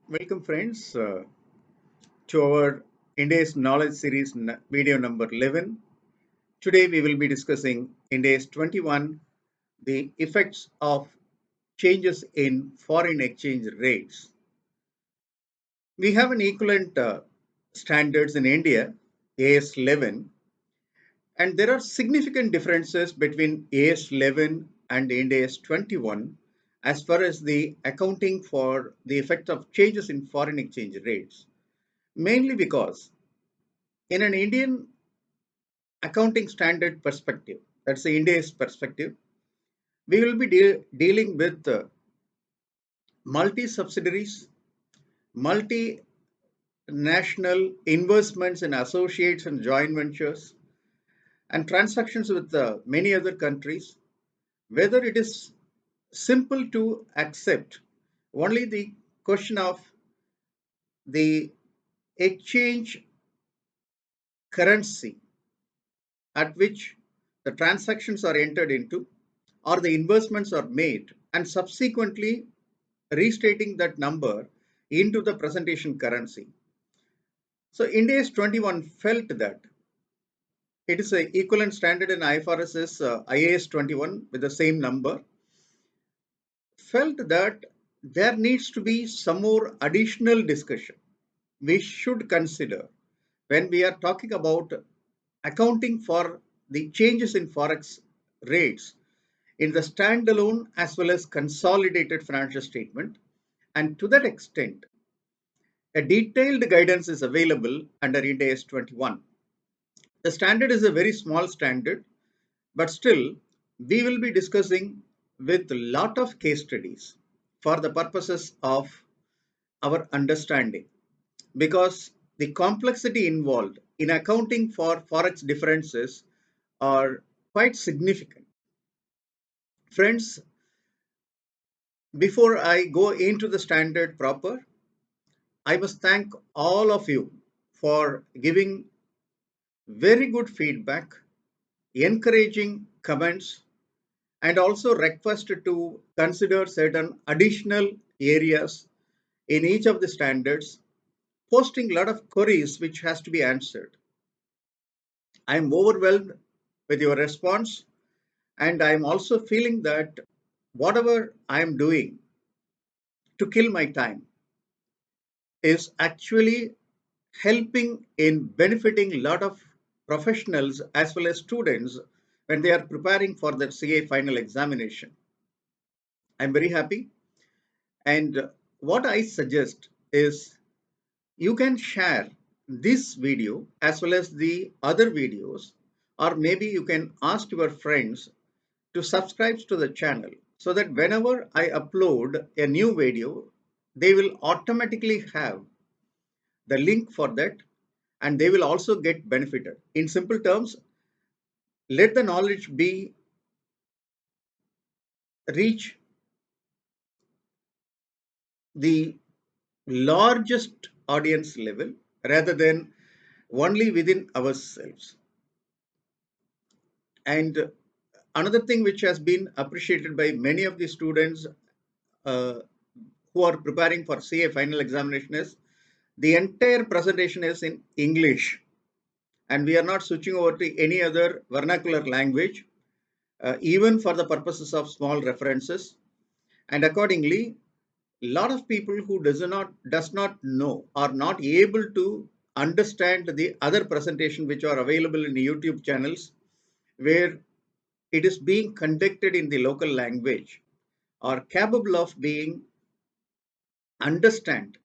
Welcome, friends, to our India's Knowledge Series video number 11. Today, we will be discussing India's 21, the effects of changes in foreign exchange rates. We have an equivalent standards in India, AS 11, and there are significant differences between AS 11 and India's 21 as far as the accounting for the effect of changes in foreign exchange rates. Mainly because in an Indian accounting standard perspective, that's the India's perspective, we will be dealing with multi subsidiaries, multinational investments in associates and joint ventures, and transactions with many other countries, whether it is simple to accept only the question of the exchange currency at which the transactions are entered into or the investments are made and subsequently restating that number into the presentation currency. So India's 21 felt that it is an equivalent standard in IFRS's IAS 21 with the same number, felt that there needs to be some more additional discussion we should consider when we are talking about accounting for the changes in forex rates in the standalone as well as consolidated financial statement. And to that extent, a detailed guidance is available under Ind AS 21. The standard is a very small standard, but still, we will be discussing with a lot of case studies for the purposes of our understanding because the complexity involved in accounting for forex differences are quite significant. Friends, before I go into the standard proper, I must thank all of you for giving very good feedback, encouraging comments, and also request to consider certain additional areas in each of the standards, posting a lot of queries which has to be answered. I am overwhelmed with your response, and I am also feeling that whatever I am doing to kill my time is actually helping in benefiting a lot of professionals as well as students when they are preparing for their CA final examination. I'm very happy. And what I suggest is you can share this video as well as the other videos, or maybe you can ask your friends to subscribe to the channel so that whenever I upload a new video, they will automatically have the link for that and they will also get benefited. In simple terms, let the knowledge be reach the largest audience level rather than only within ourselves. And another thing which has been appreciated by many of the students uh, who are preparing for CA final examination is the entire presentation is in English and we are not switching over to any other vernacular language, even for the purposes of small references. And accordingly, a lot of people who does not know are not able to understand the other presentation which are available in YouTube channels where it is being conducted in the local language are capable of being understand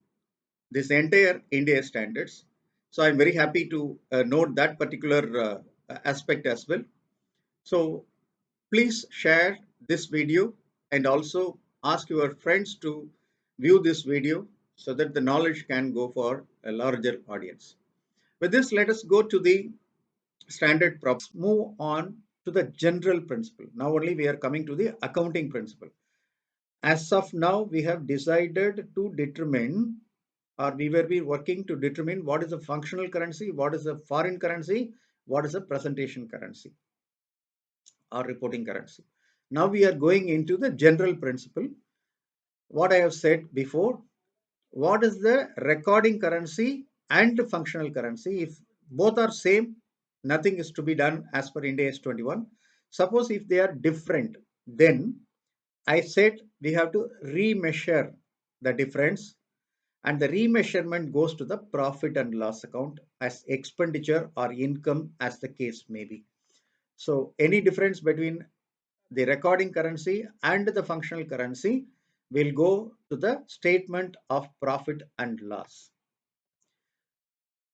this entire India standards. So I'm very happy to note that particular aspect as well. So please share this video and also ask your friends to view this video so that the knowledge can go for a larger audience. With this, let us go to the standard props. Move on to the general principle. Now only we are coming to the accounting principle. As of now, we have decided to determine or we will be working to determine what is a functional currency, what is a foreign currency, what is a presentation currency or reporting currency. Now we are going into the general principle. What I have said before, what is the recording currency and functional currency. If both are same, nothing is to be done as per Ind AS 21. Suppose if they are different, then I said we have to remeasure the difference, and the remeasurement goes to the profit and loss account as expenditure or income, as the case may be. So any difference between the recording currency and the functional currency will go to the statement of profit and loss.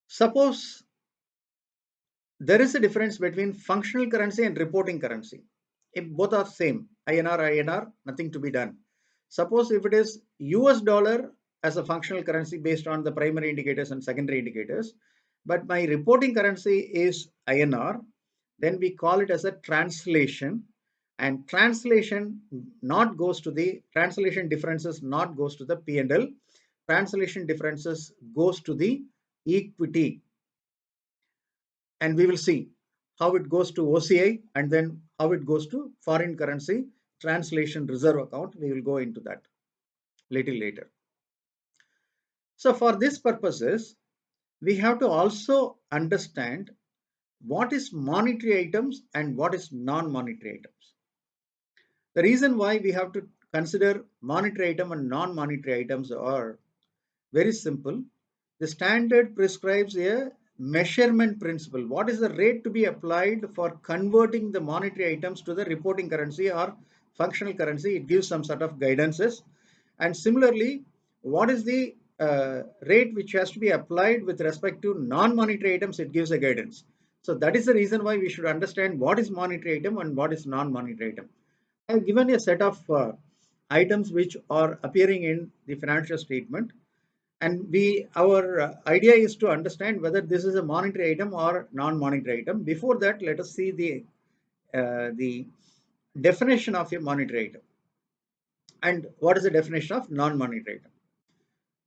Suppose there is a difference between functional currency and reporting currency. If both are same, INR, nothing to be done. Suppose if it is US dollar as a functional currency based on the primary indicators and secondary indicators, but my reporting currency is INR, then we call it as a translation, and translation not goes to the translation differences not goes to the P&L. Translation differences goes to the equity, and we will see how it goes to OCI and then how it goes to foreign currency translation reserve account. We will go into that little later. So for this purposes, we have to also understand what is monetary items and what is non-monetary items. The reason why we have to consider monetary item and non-monetary items are very simple. The standard prescribes a measurement principle. What is the rate to be applied for converting the monetary items to the reporting currency or functional currency? It gives some sort of guidances. And similarly, what is the rate which has to be applied with respect to non-monetary items? It gives a guidance. So that is the reason why we should understand what is monetary item and what is non-monetary item. I have given a set of items which are appearing in the financial statement, and our idea is to understand whether this is a monetary item or non-monetary item. Before that, let us see the definition of a monetary item and what is the definition of non-monetary item.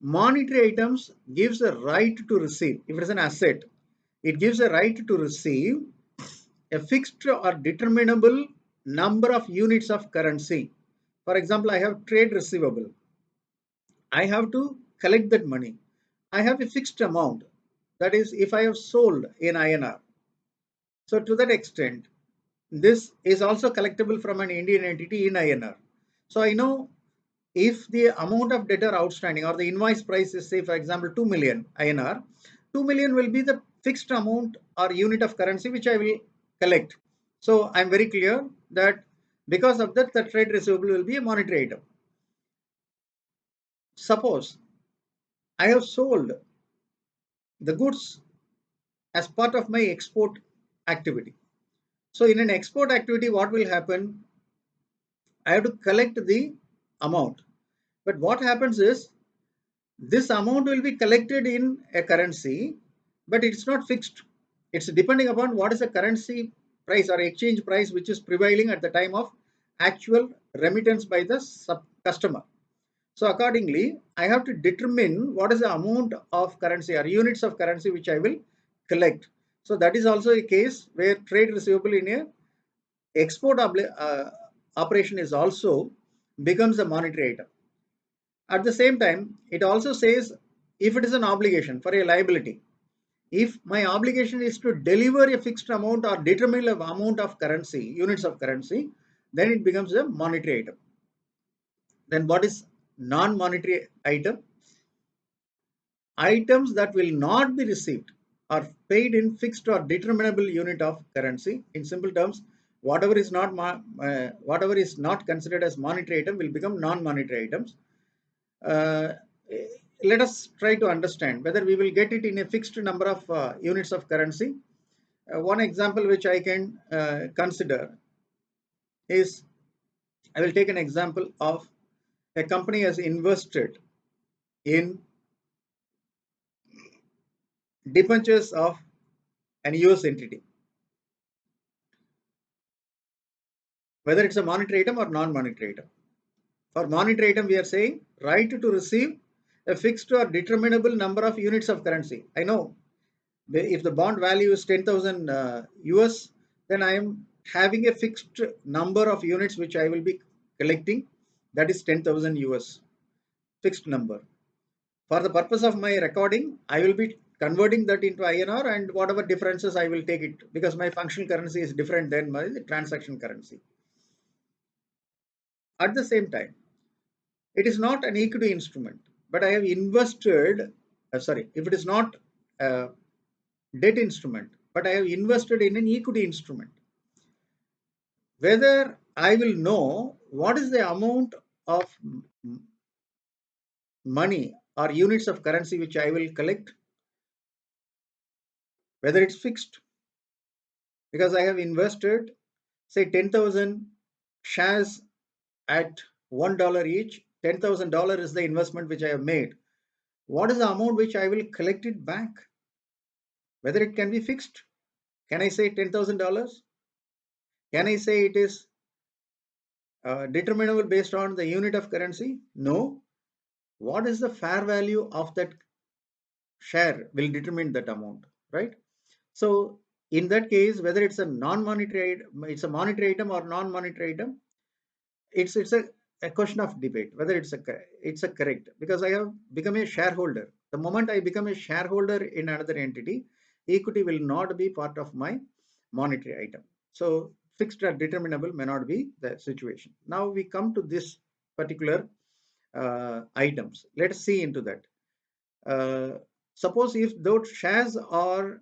Monetary items gives a right to receive. If it is an asset, it gives a right to receive a fixed or determinable number of units of currency. For example, I have trade receivable. I have to collect that money. I have a fixed amount. That is, if I have sold in INR. So to that extent, this is also collectible from an Indian entity in INR. So I know if the amount of debtor outstanding or the invoice price is, say, for example, 2 million INR, 2 million will be the fixed amount or unit of currency which I will collect. So I'm very clear that because of that, the trade receivable will be a monetary item. Suppose I have sold the goods as part of my export activity. So in an export activity, what will happen? I have to collect the amount. But what happens is this amount will be collected in a currency, but it's not fixed. It's depending upon what is the currency price or exchange price which is prevailing at the time of actual remittance by the customer. So accordingly, I have to determine what is the amount of currency or units of currency which I will collect. So that is also a case where trade receivable in a export operation is also becomes a monetary item. At the same time, it also says if it is an obligation for a liability, if my obligation is to deliver a fixed amount or determine an amount of currency, units of currency, then it becomes a monetary item. Then what is non-monetary item? Items that will not be received are paid in fixed or determinable unit of currency. In simple terms, whatever is not considered as monetary item will become non-monetary items. Uh, Let us try to understand whether we will get it in a fixed number of units of currency. One example which I can consider is, I will take an example of a company has invested in debentures of an US entity. Whether it's a monetary item or non-monetary item. For monetary item, we are saying right to receive a fixed or determinable number of units of currency. I know if the bond value is 10,000 US, then I am having a fixed number of units which I will be collecting. That is 10,000 US, fixed number. For the purpose of my recording, I will be converting that into INR, and whatever differences I will take it, because my functional currency is different than my transaction currency. At the same time, it is not an equity instrument, but I have invested, sorry, if it is not a debt instrument, but I have invested in an equity instrument, whether I will know what is the amount of money or units of currency which I will collect, whether it's fixed, because I have invested, say, 10,000 shares at $1 each. $10,000 is the investment which I have made. What is the amount which I will collect it back? Whether it can be fixed. Can I say $10,000? Can I say it is determinable based on the unit of currency? No. What is the fair value of that share will determine that amount, right? So in that case, whether it's a non-monetary, it's a monetary item or non-monetary item, it's a question of debate whether it's a correct, because I have become a shareholder. The moment I become a shareholder in another entity, equity will not be part of my monetary item. So fixed or determinable may not be the situation. Now we come to this particular items. Let us see into that. Uh, Suppose if those shares are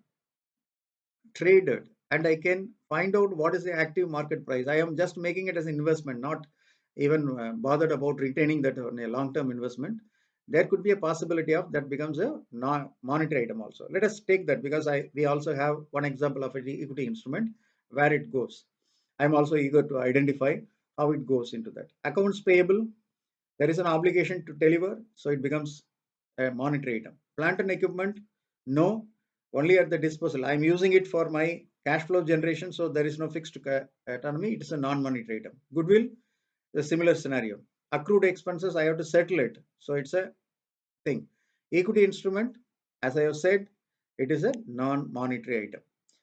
traded and I can find out what is the active market price. I am just making it as an investment, not even bothered about retaining that on a long-term investment. There could be a possibility of that becomes a non-monetary item also. Let us take that, because we also have one example of an equity instrument where it goes. I'm also eager to identify how it goes into that. Accounts payable, there is an obligation to deliver, so it becomes a monetary item. Plant and equipment, no, only at the disposal. I'm using it for my cash flow generation, so there is no fixed autonomy. It is a non-monetary item. Goodwill, a similar scenario. Accrued expenses, I have to settle it, so it's a thing. Equity instrument, as I have said, it is a non-monetary item.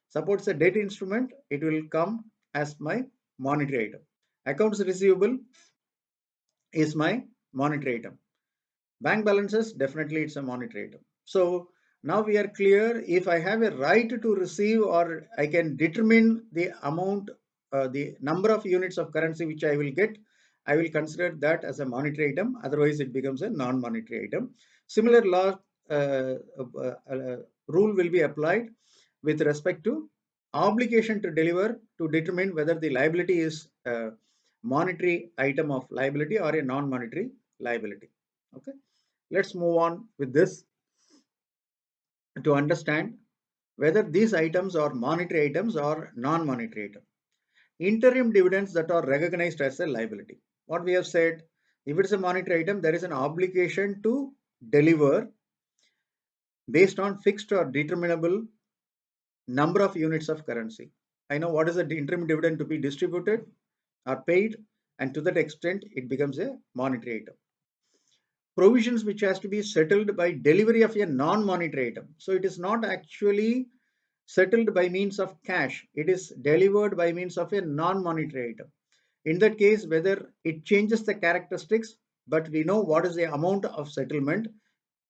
Suppose a debt instrument, it will come as my monetary item. Accounts receivable is my monetary item. Bank balances, definitely it's a monetary item. So now we are clear. If I have a right to receive, or I can determine the amount, the number of units of currency which I will get, I will consider that as a monetary item. Otherwise, it becomes a non-monetary item. Similar law rule will be applied with respect to obligation to deliver, to determine whether the liability is a monetary item of liability or a non-monetary liability. Okay. Let's move on with this to understand whether these items are monetary items or non-monetary items. Interim dividends that are recognized as a liability. What we have said, if it's a monetary item, there is an obligation to deliver based on fixed or determinable number of units of currency. I know what is the interim dividend to be distributed or paid, and to that extent, it becomes a monetary item. Provisions which has to be settled by delivery of a non-monetary item. So it is not actually settled by means of cash. It is delivered by means of a non-monetary item. In that case, whether it changes the characteristics, but we know what is the amount of settlement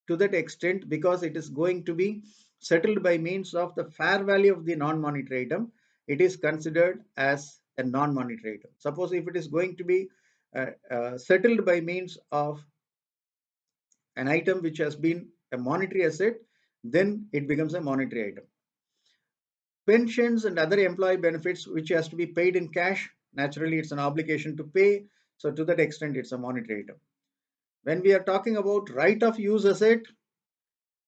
to that extent, because it is going to be settled by means of the fair value of the non-monetary item, it is considered as a non-monetary item. Suppose if it is going to be settled by means of an item which has been a monetary asset, then it becomes a monetary item. Pensions and other employee benefits which has to be paid in cash, naturally it's an obligation to pay. So to that extent, it's a monetary item. When we are talking about right of use asset,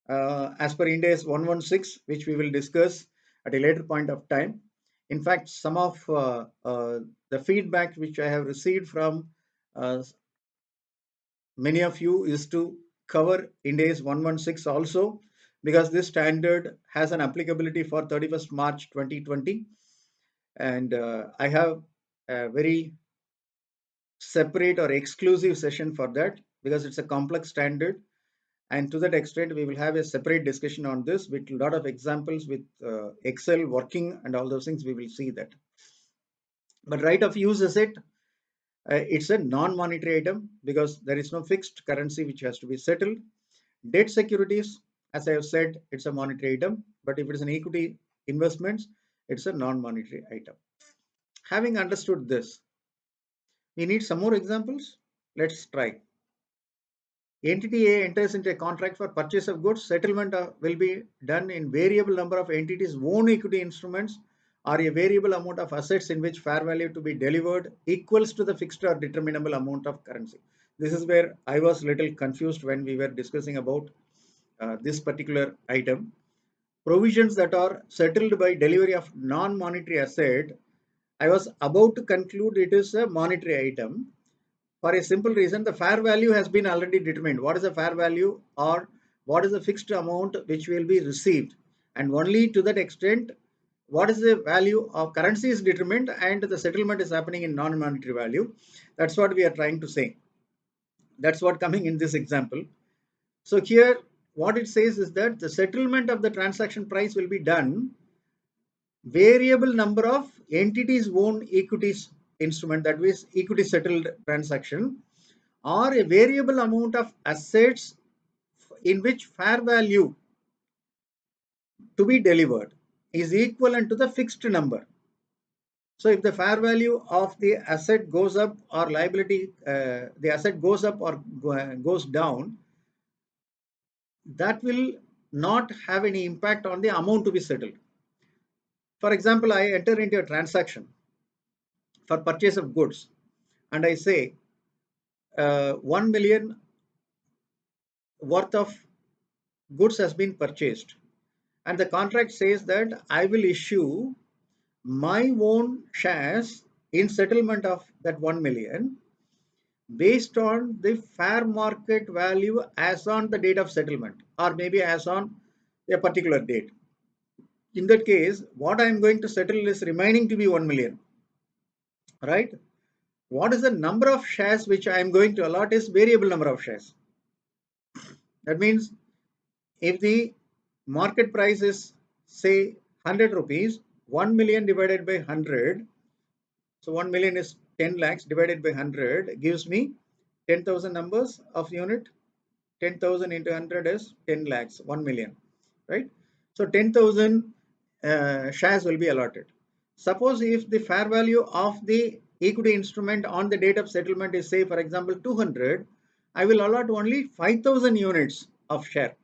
as per Ind AS 116, which we will discuss at a later point of time. In fact, some of the feedback which I have received from uh, many of you is to cover Ind AS 116 also, because this standard has an applicability for 31st March 2020. And I have a very separate or exclusive session for that, because it's a complex standard. And to that extent, we will have a separate discussion on this with a lot of examples with Excel working and all those things. We will see that. But right of use asset, it's a non-monetary item, because there is no fixed currency which has to be settled. Debt securities, as I have said, it's a monetary item, but if it is an equity investments, it's a non-monetary item. Having understood this, we need some more examples. Let's try. Entity A enters into a contract for purchase of goods. Settlement will be done in variable number of entities' own equity instruments or a variable amount of assets in which fair value to be delivered equals to the fixed or determinable amount of currency. This is where I was little confused when we were discussing about this particular item. Provisions that are settled by delivery of non-monetary asset, I was about to conclude it is a monetary item for a simple reason. The fair value has been already determined. What is the fair value or what is the fixed amount which will be received, and only to that extent what is the value of currency is determined and the settlement is happening in non-monetary value. That's what we are trying to say. That's what coming in this example. So here what it says is that the settlement of the transaction price will be done variable number of entities own equities instrument, that is equity settled transaction, or a variable amount of assets in which fair value to be delivered is equivalent to the fixed number. So if the fair value of the asset goes up or liability, the asset goes up or goes down, that will not have any impact on the amount to be settled. For example, I enter into a transaction for purchase of goods and I say 1 million worth of goods has been purchased, and the contract says that I will issue my own shares in settlement of that 1 million based on the fair market value as on the date of settlement, or maybe as on a particular date. In that case, what I am going to settle is remaining to be 1 million, right? What is the number of shares which I am going to allot is variable number of shares. That means if the market price is say 100 rupees, 1 million divided by 100, so 1 million is 10 lakhs divided by 100 gives me 10,000 numbers of unit. 10,000 into 100 is 10 lakhs, 1 million, right? So 10,000 shares will be allotted. Suppose if the fair value of the equity instrument on the date of settlement is say for example 200, I will allot only 5,000 units of share.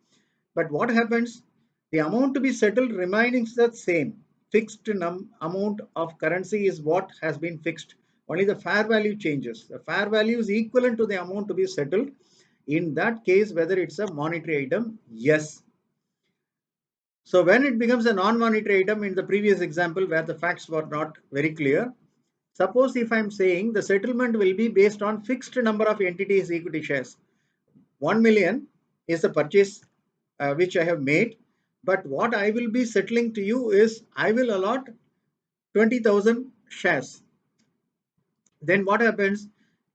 But what happens? The amount to be settled remaining the same. Fixed amount of currency is what has been fixed. Only the fair value changes. The fair value is equivalent to the amount to be settled. In that case, whether it's a monetary item, yes. So when it becomes a non-monetary item in the previous example where the facts were not very clear, suppose if I'm saying the settlement will be based on fixed number of entities equity shares. 1 million is the purchase which I have made, but what I will be settling to you is I will allot 20,000 shares. Then what happens?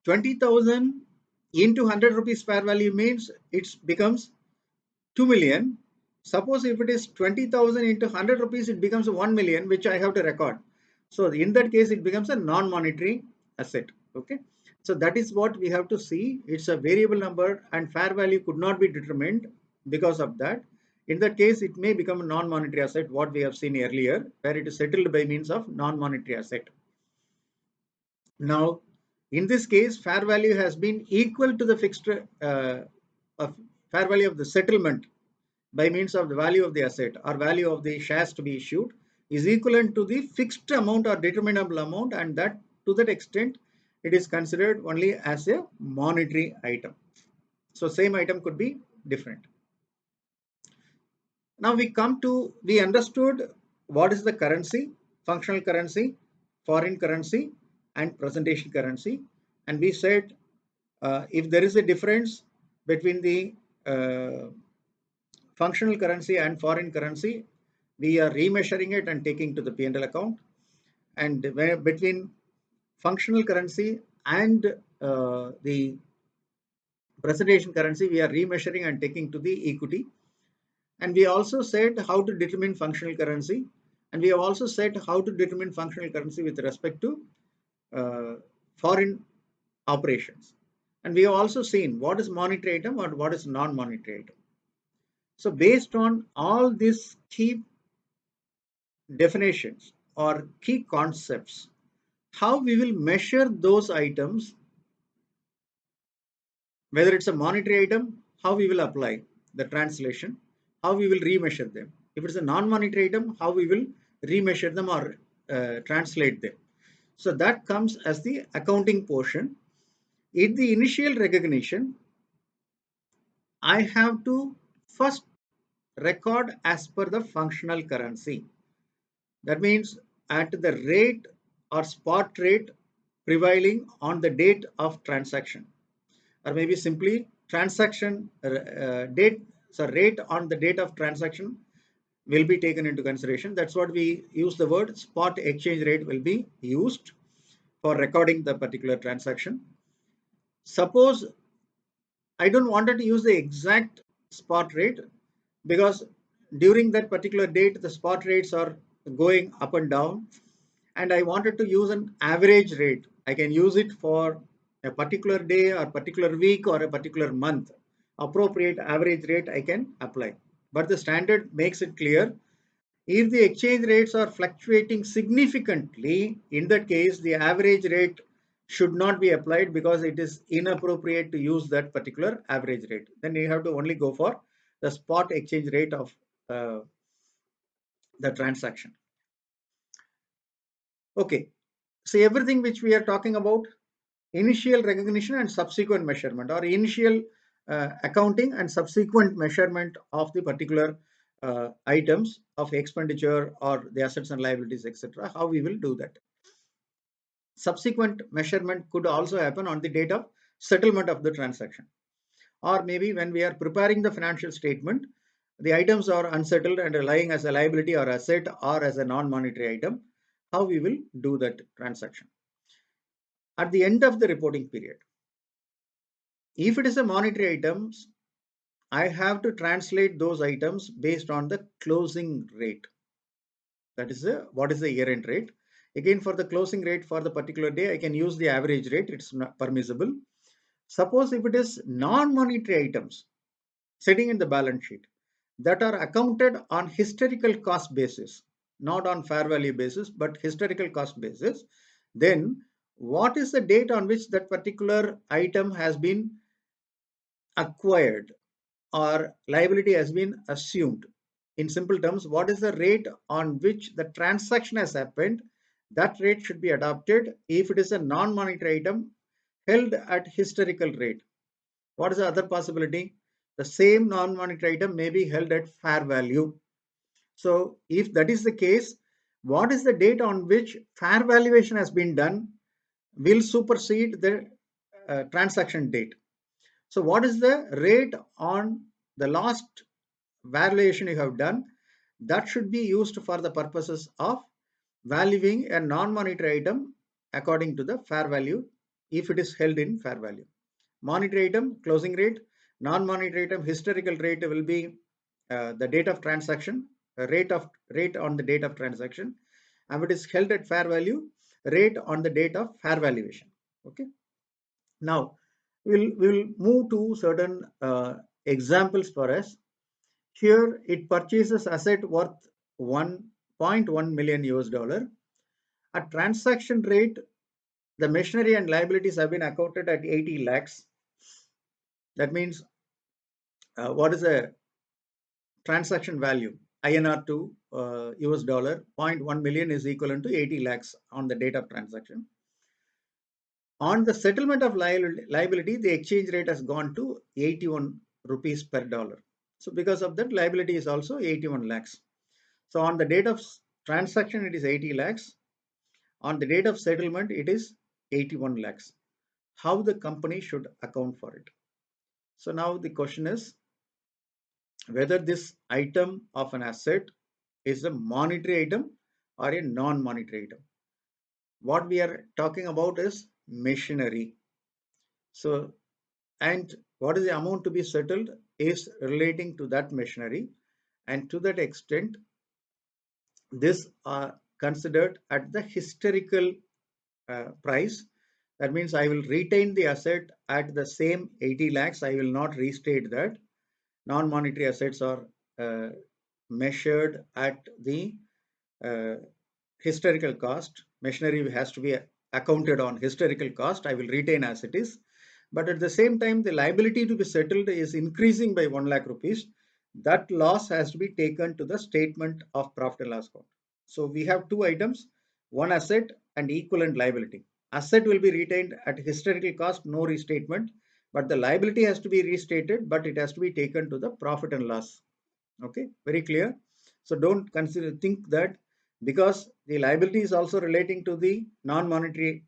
20,000 into 100 rupees fair value means it becomes 2 million. Suppose if it is 20,000 into 100 rupees, it becomes 1 million, which I have to record. So in that case, it becomes a non-monetary asset. Okay. So that is what we have to see. It's a variable number and fair value could not be determined because of that. In that case, it may become a non-monetary asset, what we have seen earlier, where it is settled by means of non-monetary asset. Now, in this case, fair value has been equal to the fixed of fair value of the settlement by means of the value of the asset or value of the shares to be issued is equivalent to the fixed amount or determinable amount, and that to that extent it is considered only as a monetary item. So same item could be different. Now we understood what is the currency, functional currency, foreign currency, and presentation currency, and we said if there is a difference between the functional currency and foreign currency, we are remeasuring it and taking to the P&L account. And between functional currency and the presentation currency, we are remeasuring and taking to the equity. And we also said how to determine functional currency. And we have also said how to determine functional currency with respect to foreign operations. And we have also seen what is monetary item and what is non-monetary item. So based on all these key definitions or key concepts, how we will measure those items, whether it's a monetary item, how we will apply the translation, how we will remeasure them. If it's a non-monetary item, how we will remeasure them or translate them. So that comes as the accounting portion. In the initial recognition, I have to first record as per the functional currency. That means at the rate or spot rate prevailing on the date of transaction, or maybe simply transaction date, so rate on the date of transaction will be taken into consideration. That's what we use, the word spot exchange rate will be used for recording the particular transaction. Suppose I don't wanted to use the exact spot rate, because during that particular date the spot rates are going up and down, and I wanted to use an average rate. I can use it for a particular day or particular week or a particular month. Appropriate average rate I can apply. But the standard makes it clear, if the exchange rates are fluctuating significantly, in that case, the average rate should not be applied because it is inappropriate to use that particular average rate. Then you have to only go for the spot exchange rate of uh, the transaction. Okay, so everything which we are talking about, initial recognition and subsequent measurement, or initial accounting and subsequent measurement of the particular items of expenditure or the assets and liabilities, etc. How we will do that. Subsequent measurement could also happen on the date of settlement of the transaction, or maybe when we are preparing the financial statement, the items are unsettled and are lying as a liability or asset or as a non-monetary item. How we will do that transaction at the end of the reporting period. If it is a monetary items, I have to translate those items based on the closing rate. That is what is the year-end rate. Again, for the closing rate for the particular day, I can use the average rate. It's not permissible. Suppose if it is non-monetary items sitting in the balance sheet that are accounted on historical cost basis, not on fair value basis, but historical cost basis, then what is the date on which that particular item has been acquired or liability has been assumed? In simple terms, what is the rate on which the transaction has happened? That rate should be adopted if it is a non-monetary item held at historical rate. What is the other possibility? The same non-monetary item may be held at fair value. So if that is the case, what is the date on which fair valuation has been done will supersede the transaction date. So what is the rate on the last valuation you have done? That should be used for the purposes of valuing a non-monetary item according to the fair value if it is held in fair value. Monetary item closing rate, non-monetary item historical rate will be the date of transaction, rate on the date of transaction, and it is held at fair value, rate on the date of fair valuation. Okay. Now we'll move to certain examples for us. Here it purchases asset worth 1.1 million US dollar. At transaction rate, the machinery and liabilities have been accounted at 80 lakhs. That means what is the transaction value? INR to US dollar, 0.1 million is equivalent to 80 lakhs on the date of transaction. On the settlement of liability, the exchange rate has gone to 81 rupees per dollar. So because of that, liability is also 81 lakhs. So on the date of transaction, it is 80 lakhs. On the date of settlement, it is 81 lakhs. How the company should account for it? So now the question is whether this item of an asset is a monetary item or a non-monetary item. What we are talking about is machinery. So, and what is the amount to be settled is relating to that machinery, and to that extent, this are considered at the historical price. That means I will retain the asset at the same 80 lakhs. I will not restate that. Non-monetary assets are measured at the uh, historical cost. Machinery has to be accounted on historical cost. I will retain as it is. But at the same time, the liability to be settled is increasing by 1 lakh rupees. That loss has to be taken to the statement of profit and loss account. So we have two items, one asset and equivalent liability. Asset will be retained at historical cost, no restatement, but the liability has to be restated, but it has to be taken to the profit and loss. Okay, very clear. So don't think that because the liability is also relating to the non-monetary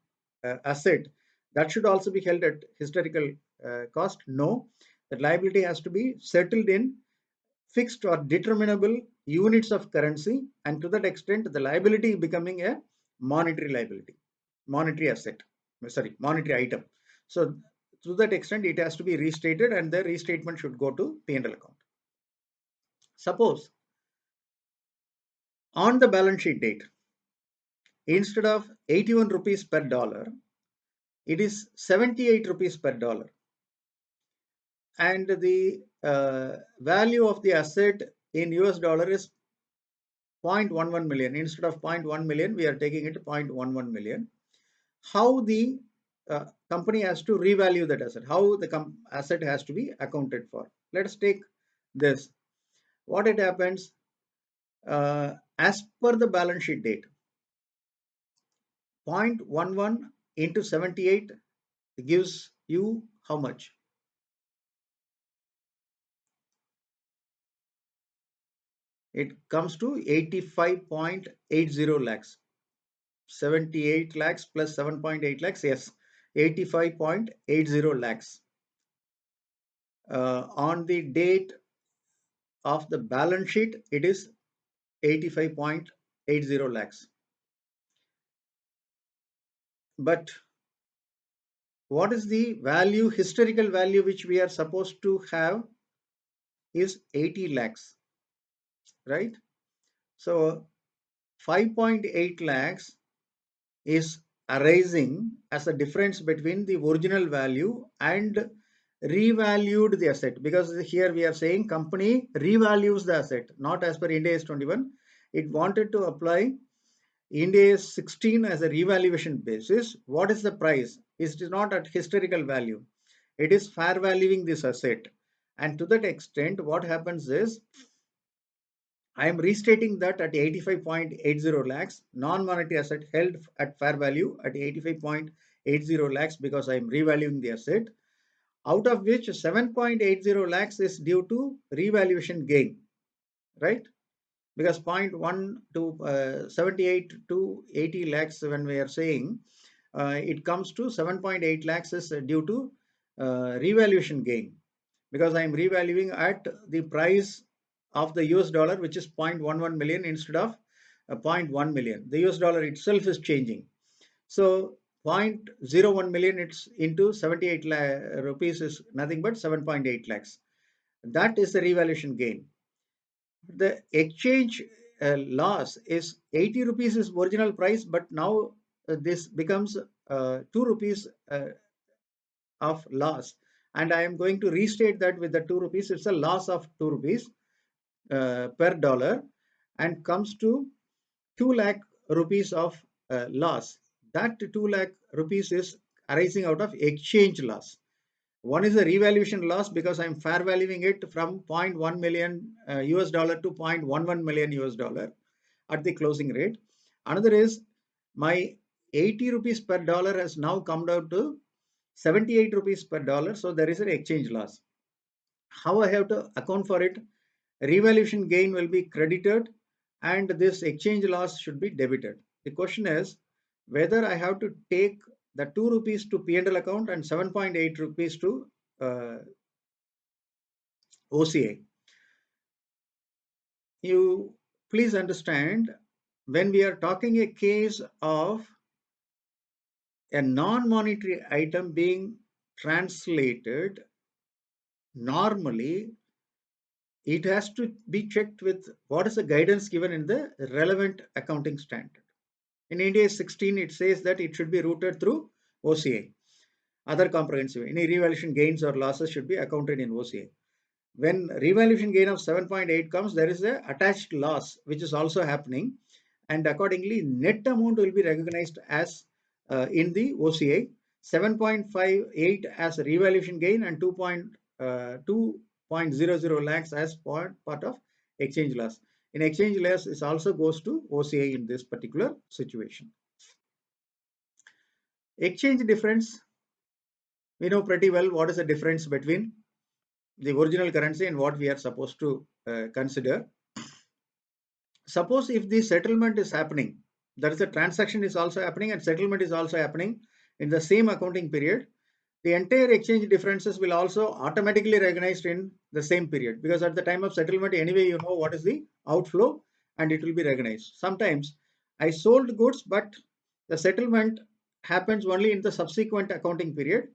asset, that should also be held at historical cost. No, the liability has to be settled in fixed or determinable units of currency, and to that extent the liability becoming a monetary liability, monetary asset, sorry, monetary item. So to that extent it has to be restated, and the restatement should go to P&L account. Suppose on the balance sheet date, instead of 81 rupees per dollar, it is 78 rupees per dollar, and the value of the asset in US dollar is 0.11 million. Instead of zero point 0.1 million, we are taking it to 0.11 million. How the company has to revalue that asset, how the asset has to be accounted for. Let us take this. What it happens, as per the balance sheet date, 0.11 into 78 gives you how much? It comes to 85.80 lakhs. 78 lakhs plus 7.8 lakhs, yes, 85.80 lakhs. On the date of the balance sheet, it is 85.80 lakhs. But what is the value, historical value, which we are supposed to have is 80 lakhs, right? So 5.8 lakhs is arising as a difference between the original value and revalued the asset, because here we are saying company revalues the asset, not as per Ind AS 21. It wanted to apply Ind AS 16 as a revaluation basis. What is the price? It is not at historical value. It is fair valuing this asset. And to that extent, what happens is I am restating that at 85.80 lakhs, non-monetary asset held at fair value at 85.80 lakhs, because I am revaluing the asset, out of which 7.80 lakhs is due to revaluation gain, right? Because zero point 0.1 to 78 to 80 lakhs, when we are saying it comes to 7.8 lakhs is due to revaluation gain, because I am revaluing at the price of the US dollar, which is 0.11 million instead of 0.1 million. The US dollar itself is changing. So 0.01 million, it's into 78 rupees is nothing but 7.8 lakhs. That is the revaluation gain. The exchange loss is 80 rupees is original price, but now this becomes 2 rupees of loss, and I am going to restate that with the 2 rupees. It's a loss of 2 rupees per dollar, and comes to 2 lakh rupees of loss. That 2 lakh rupees is arising out of exchange loss. One is a revaluation loss, because I'm fair valuing it from zero point 0.1 million US dollar to 0.11 million US dollar at the closing rate. Another is my 80 rupees per dollar has now come down to 78 rupees per dollar. So there is an exchange loss. How I have to account for it? Revaluation gain will be credited and this exchange loss should be debited. The question is whether I have to take the 2 rupees to P&L account and 7.8 rupees to OCA. You please understand, when we are talking a case of a non-monetary item being translated, normally it has to be checked with what is the guidance given in the relevant accounting standard. In Ind AS 16, it says that it should be routed through OCA, other comprehensive. Any revaluation gains or losses should be accounted in OCA. when revaluation gain of 7.8 comes, there is a attached loss which is also happening, and accordingly net amount will be recognized as in the OCI 7.58 as a revaluation gain and 2.00 lakhs as part of exchange loss. In exchange loss, it also goes to OCI in this particular situation. Exchange difference, we know pretty well what is the difference between the original currency and what we are supposed to consider. Suppose if the settlement is happening, that is, the transaction is also happening and settlement is also happening in the same accounting period, the entire exchange differences will also automatically recognized in the same period, because at the time of settlement anyway you know what is the outflow and it will be recognized. Sometimes I sold goods but the settlement happens only in the subsequent accounting period,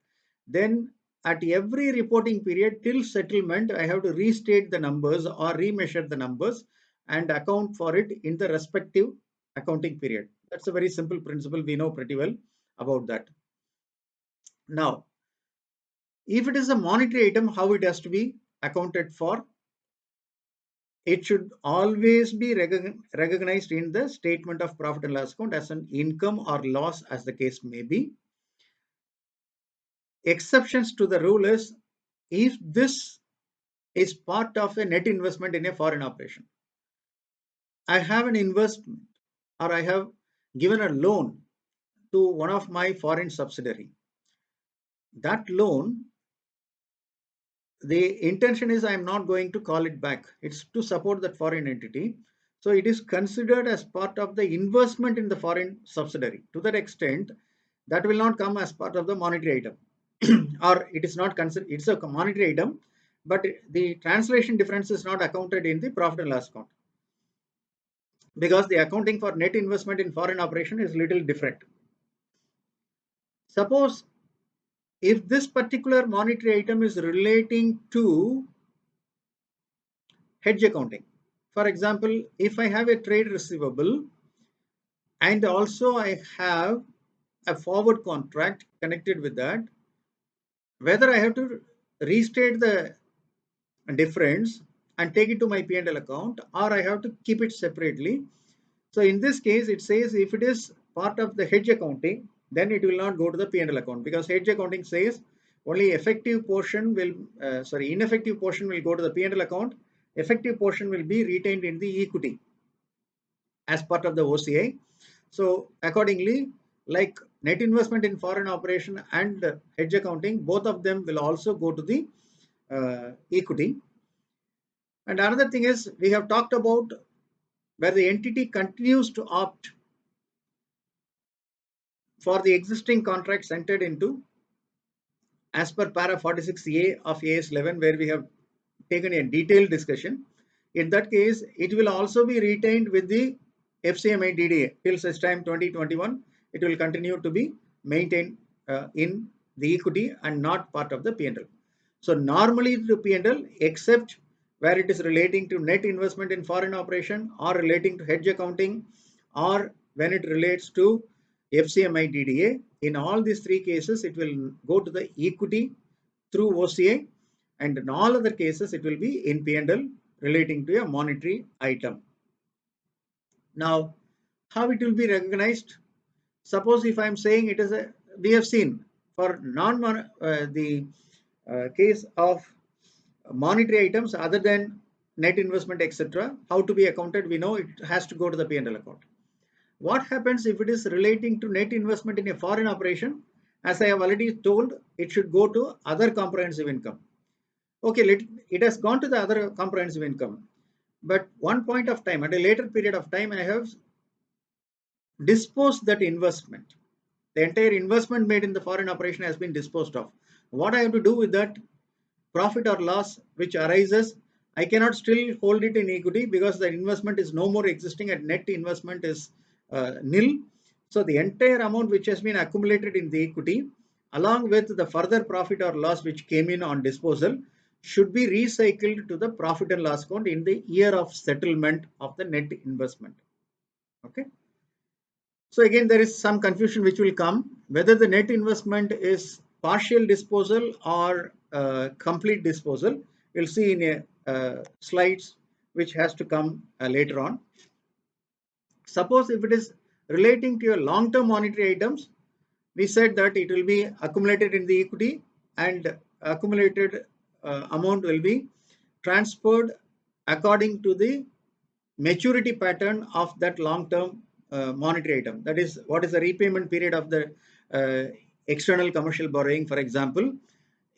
then at every reporting period till settlement I have to restate the numbers or remeasure the numbers and account for it in the respective accounting period. That's a very simple principle, we know pretty well about that. Now, if it is a monetary item, how it has to be accounted for? It should always be recognized in the statement of profit and loss account as an income or loss, as the case may be. Exceptions to the rule is if this is part of a net investment in a foreign operation. I have an investment or I have given a loan to one of my foreign subsidiary. That loan, the intention is I am not going to call it back. It's to support that foreign entity. So it is considered as part of the investment in the foreign subsidiary. To that extent, that will not come as part of the monetary item, or it is not considered. It's a monetary item, but the translation difference is not accounted in the profit and loss account, because the accounting for net investment in foreign operation is little different. Suppose if this particular monetary item is relating to hedge accounting. For example, if I have a trade receivable and also I have a forward contract connected with that, whether I have to restate the difference and take it to my P&L account or I have to keep it separately. So in this case, it says if it is part of the hedge accounting, then it will not go to the P&L account, because hedge accounting says only effective portion will, ineffective portion will go to the P&L account. Effective portion will be retained in the equity as part of the OCI. So accordingly, like net investment in foreign operation and hedge accounting, both of them will also go to the equity. And another thing is, we have talked about where the entity continues to opt for the existing contracts entered into as per para 46A of AS 11, where we have taken a detailed discussion. In that case, it will also be retained with the FCMI DDA till such time 2021. It will continue to be maintained in the equity and not part of the P&L. So normally the P&L, except where it is relating to net investment in foreign operation or relating to hedge accounting or when it relates to FCMI DDA, in all these three cases, it will go to the equity through OCI, and in all other cases, it will be in P&L relating to a monetary item. Now, how it will be recognized? Suppose if I am saying it is a, we have seen for the case of monetary items other than net investment, etc., how to be accounted, we know it has to go to the P&L account. What happens if it is relating to net investment in a foreign operation? As I have already told, it should go to other comprehensive income. Okay, it has gone to the other comprehensive income, but one point of time, at a later period of time, I have disposed that investment. The entire investment made in the foreign operation has been disposed of. What I have to do with that profit or loss which arises? I cannot still hold it in equity because the investment is no more existing and net investment is nil. So the entire amount which has been accumulated in the equity along with the further profit or loss which came in on disposal should be recycled to the profit and loss account in the year of settlement of the net investment. Okay. So again, there is some confusion which will come whether the net investment is partial disposal or complete disposal. You'll see in a slides which has to come later on. Suppose if it is relating to your long-term monetary items, we said that it will be accumulated in the equity, and accumulated amount will be transferred according to the maturity pattern of that long-term monetary item. That is, what is the repayment period of the external commercial borrowing, for example.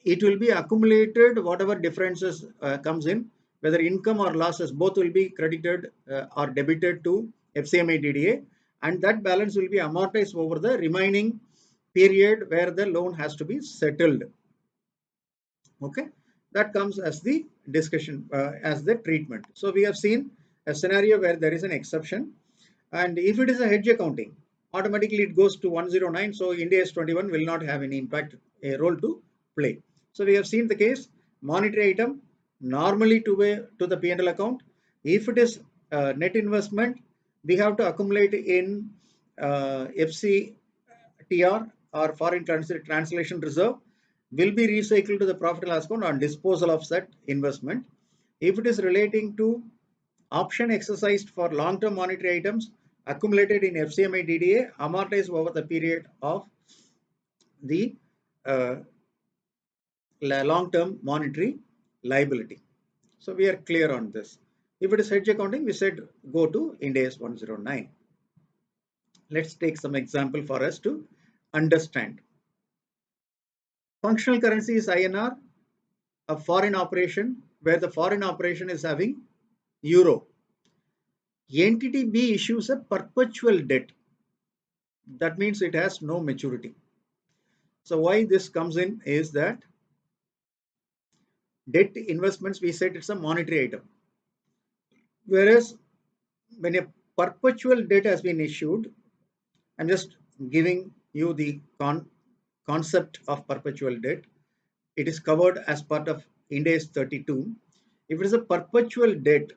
It will be accumulated, whatever differences comes in, whether income or losses, both will be credited or debited to FCMI DDA, and that balance will be amortized over the remaining period where the loan has to be settled. Okay, that comes as the discussion, as the treatment. So we have seen a scenario where there is an exception, and if it is a hedge accounting, automatically it goes to 109. So Ind AS 21 will not have any impact, a role to play. So we have seen the case, monetary item normally to the P&L account. If it is net investment, we have to accumulate in FCTR, or foreign currency translation reserve, will be recycled to the profit and loss account on disposal of that investment. If it is relating to option exercised for long-term monetary items accumulated in FCMI DDA, amortized over the period of the long-term monetary liability. So we are clear on this. If it is hedge accounting, we said go to Ind AS 109. Let's take some example for us to understand. Functional currency is INR, a foreign operation where the foreign operation is having euro. Entity B issues a perpetual debt. That means it has no maturity. So why this comes in is that debt investments, we said it's a monetary item. Whereas when a perpetual debt has been issued, I'm just giving you the concept of perpetual debt. It is covered as part of Ind AS 32. If it is a perpetual debt,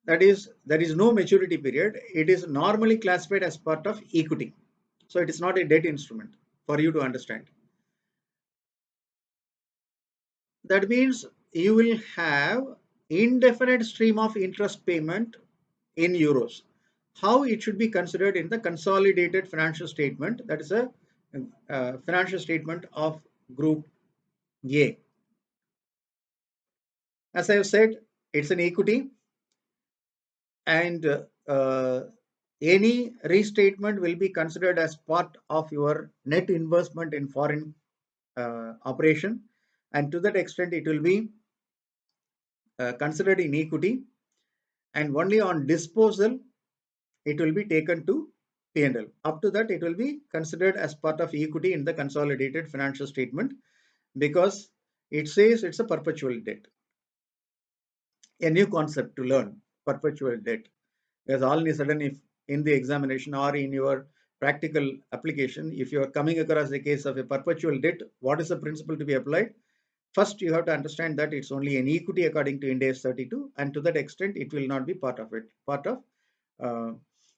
that is, there is no maturity period, it is normally classified as part of equity. So it is not a debt instrument, for you to understand. That means you will have indefinite stream of interest payment in euros. How it should be considered in the consolidated financial statement, that is a financial statement of Group A. As I have said, it's an equity, and any restatement will be considered as part of your net investment in foreign operation, and to that extent it will be considered in equity, and only on disposal it will be taken to P&L. Up to that, it will be considered as part of equity in the consolidated financial statement, because it says it's a perpetual debt. A new concept to learn, perpetual debt. Because all of a sudden, if in the examination or in your practical application, if you are coming across a case of a perpetual debt, what is the principle to be applied? First, you have to understand that it's only an equity according to Ind AS 32, and to that extent, it will not be part of it. Part of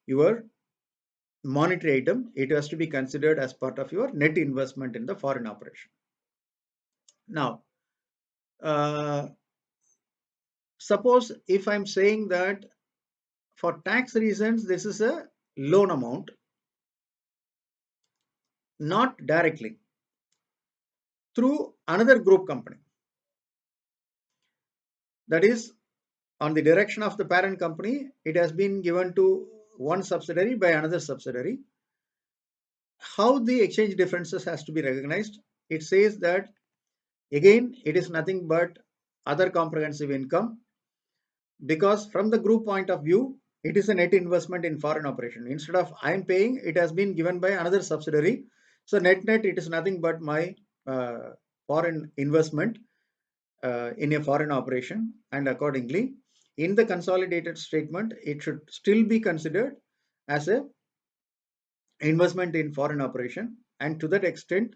your monetary item, it has to be considered as part of your net investment in the foreign operation. Now, suppose if I'm saying that for tax reasons, this is a loan amount, not directly, through another group company. That is, on the direction of the parent company, it has been given to one subsidiary by another subsidiary. How the exchange differences has to be recognized? It says that, again, it is nothing but other comprehensive income, because from the group point of view, it is a net investment in foreign operation. Instead of I am paying, it has been given by another subsidiary. So net, it is nothing but my foreign investment in a foreign operation, and accordingly, in the consolidated statement, it should still be considered as a investment in foreign operation, and to that extent,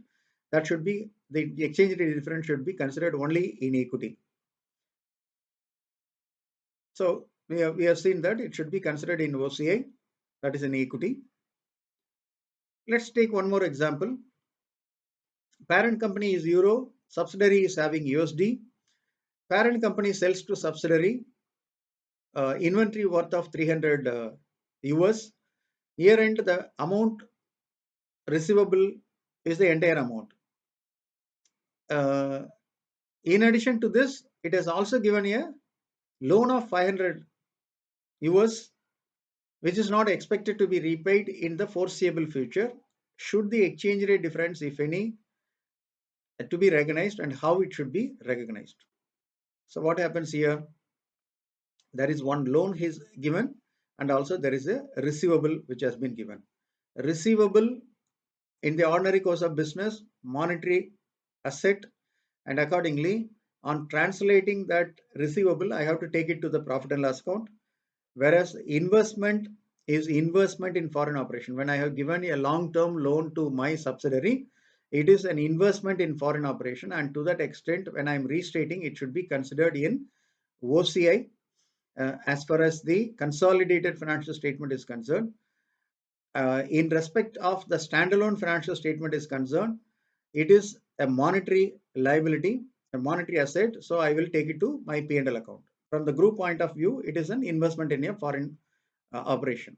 that should be the exchange rate difference should be considered only in equity. So we have seen that it should be considered in OCI, that is in equity. Let's take one more example. Parent company is euro, subsidiary is having USD, parent company sells to subsidiary inventory worth of 300 US. Year end, the amount receivable is the entire amount. In addition to this, it has also given a loan of 500 US, which is not expected to be repaid in the foreseeable future. Should the exchange rate difference, if any, to be recognized, and how it should be recognized? So what happens here? There is one loan is given, and also there is a receivable which has been given. Receivable in the ordinary course of business, monetary asset, and accordingly, on translating that receivable, I have to take it to the profit and loss account. Whereas investment is investment in foreign operation. When I have given a long-term loan to my subsidiary, it is an investment in foreign operation, and to that extent, when I'm restating, it should be considered in OCI as far as the consolidated financial statement is concerned. In respect of the standalone financial statement is concerned, it is a monetary liability, a monetary asset. So I will take it to my P&L account. From the group point of view, it is an investment in a foreign operation.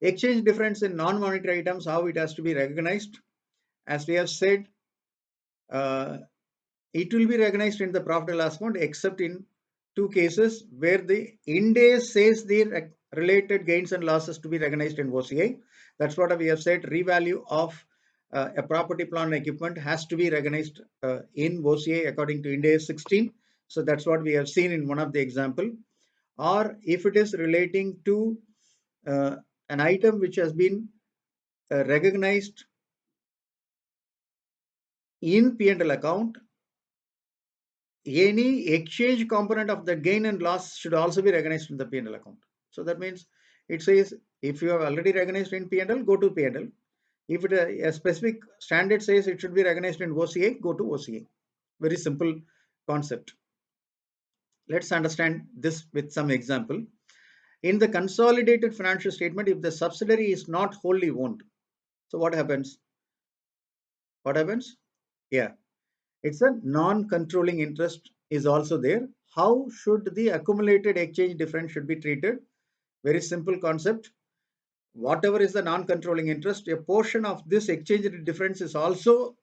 Exchange difference in non-monetary items, how it has to be recognized. As we have said, it will be recognized in the profit and loss account except in two cases where the Ind AS says the related gains and losses to be recognized in OCI. That's what we have said. Revalue of a property, plant, and equipment has to be recognized in OCI according to Ind AS 16. So that's what we have seen in one of the example. Or if it is relating to an item which has been recognized in P&L account, any exchange component of the gain and loss should also be recognized in the P&L account. So that means it says if you have already recognized in P&L, go to P&L. If it a specific standard says it should be recognized in OCI, go to OCI. Very simple concept. Let's understand this with some example. In the consolidated financial statement, if the subsidiary is not wholly owned, so what happens? What happens? Yeah, it's a non-controlling interest is also there. How should the accumulated exchange difference should be treated? Very simple concept. Whatever is the non-controlling interest, a portion of this exchange rate difference is also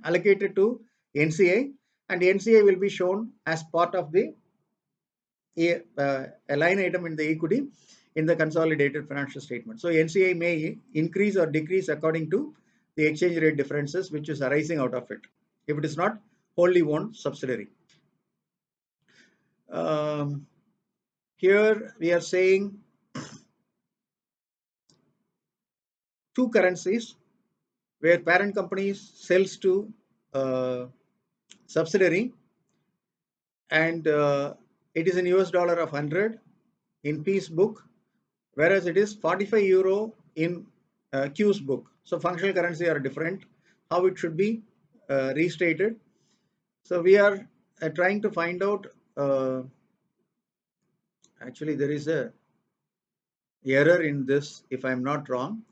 allocated to NCI, and NCI will be shown as part of the a line item in the equity in the consolidated financial statement. So NCI may increase or decrease according to the exchange rate differences which is arising out of it, if it is not wholly owned subsidiary. Here we are saying two currencies where parent company sells to subsidiary, and it is in US dollar of 100 in P's book, whereas it is 45 euro in Q's book. So functional currency are different. How it should be restated? So we are trying to find out. Actually, there is a error in this, if I'm not wrong,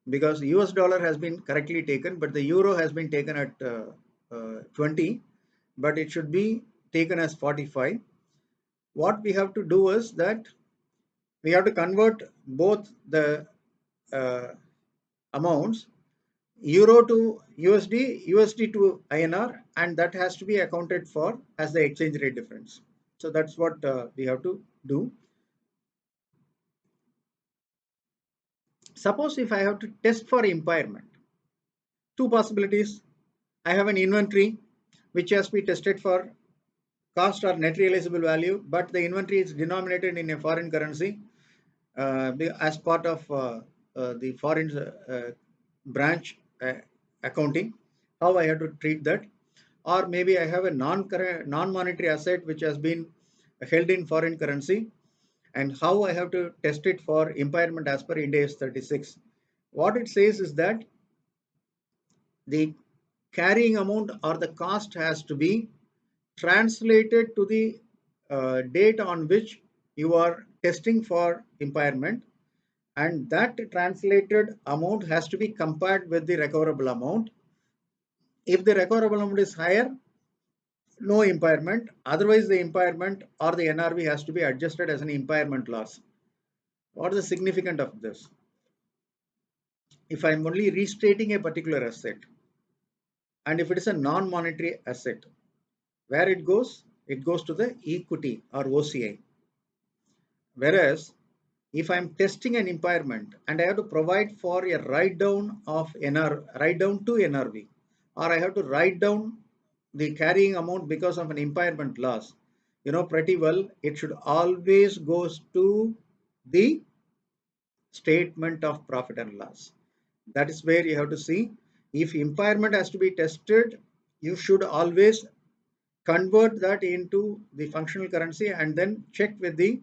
because US dollar has been correctly taken, but the euro has been taken at 20, but it should be taken as 45. What we have to do is that we have to convert both the amounts, euro to USD, USD to INR, and that has to be accounted for as the exchange rate difference. So that's what we have to do. Suppose if I have to test for impairment, two possibilities. I have an inventory which has to be tested for cost or net realizable value, but the inventory is denominated in a foreign currency as part of the foreign branch accounting. How I have to treat that? Or maybe I have a non-monetary asset which has been held in foreign currency, and how I have to test it for impairment as per Ind AS 36. What it says is that the carrying amount or the cost has to be translated to the date on which you are testing for impairment, and that translated amount has to be compared with the recoverable amount, If the recoverable amount is higher, no impairment. Otherwise, the impairment or the NRV has to be adjusted as an impairment loss. What is the significance of this? If I'm only restating a particular asset, and if it is a non-monetary asset, where it goes? It goes to the equity or OCI. Whereas if I'm testing an impairment and I have to provide for a write down of write down to NRV, or I have to write down the carrying amount because of an impairment loss, you know pretty well it should always goes to the statement of profit and loss. That is where you have to see if impairment has to be tested, you should always convert that into the functional currency and then check with the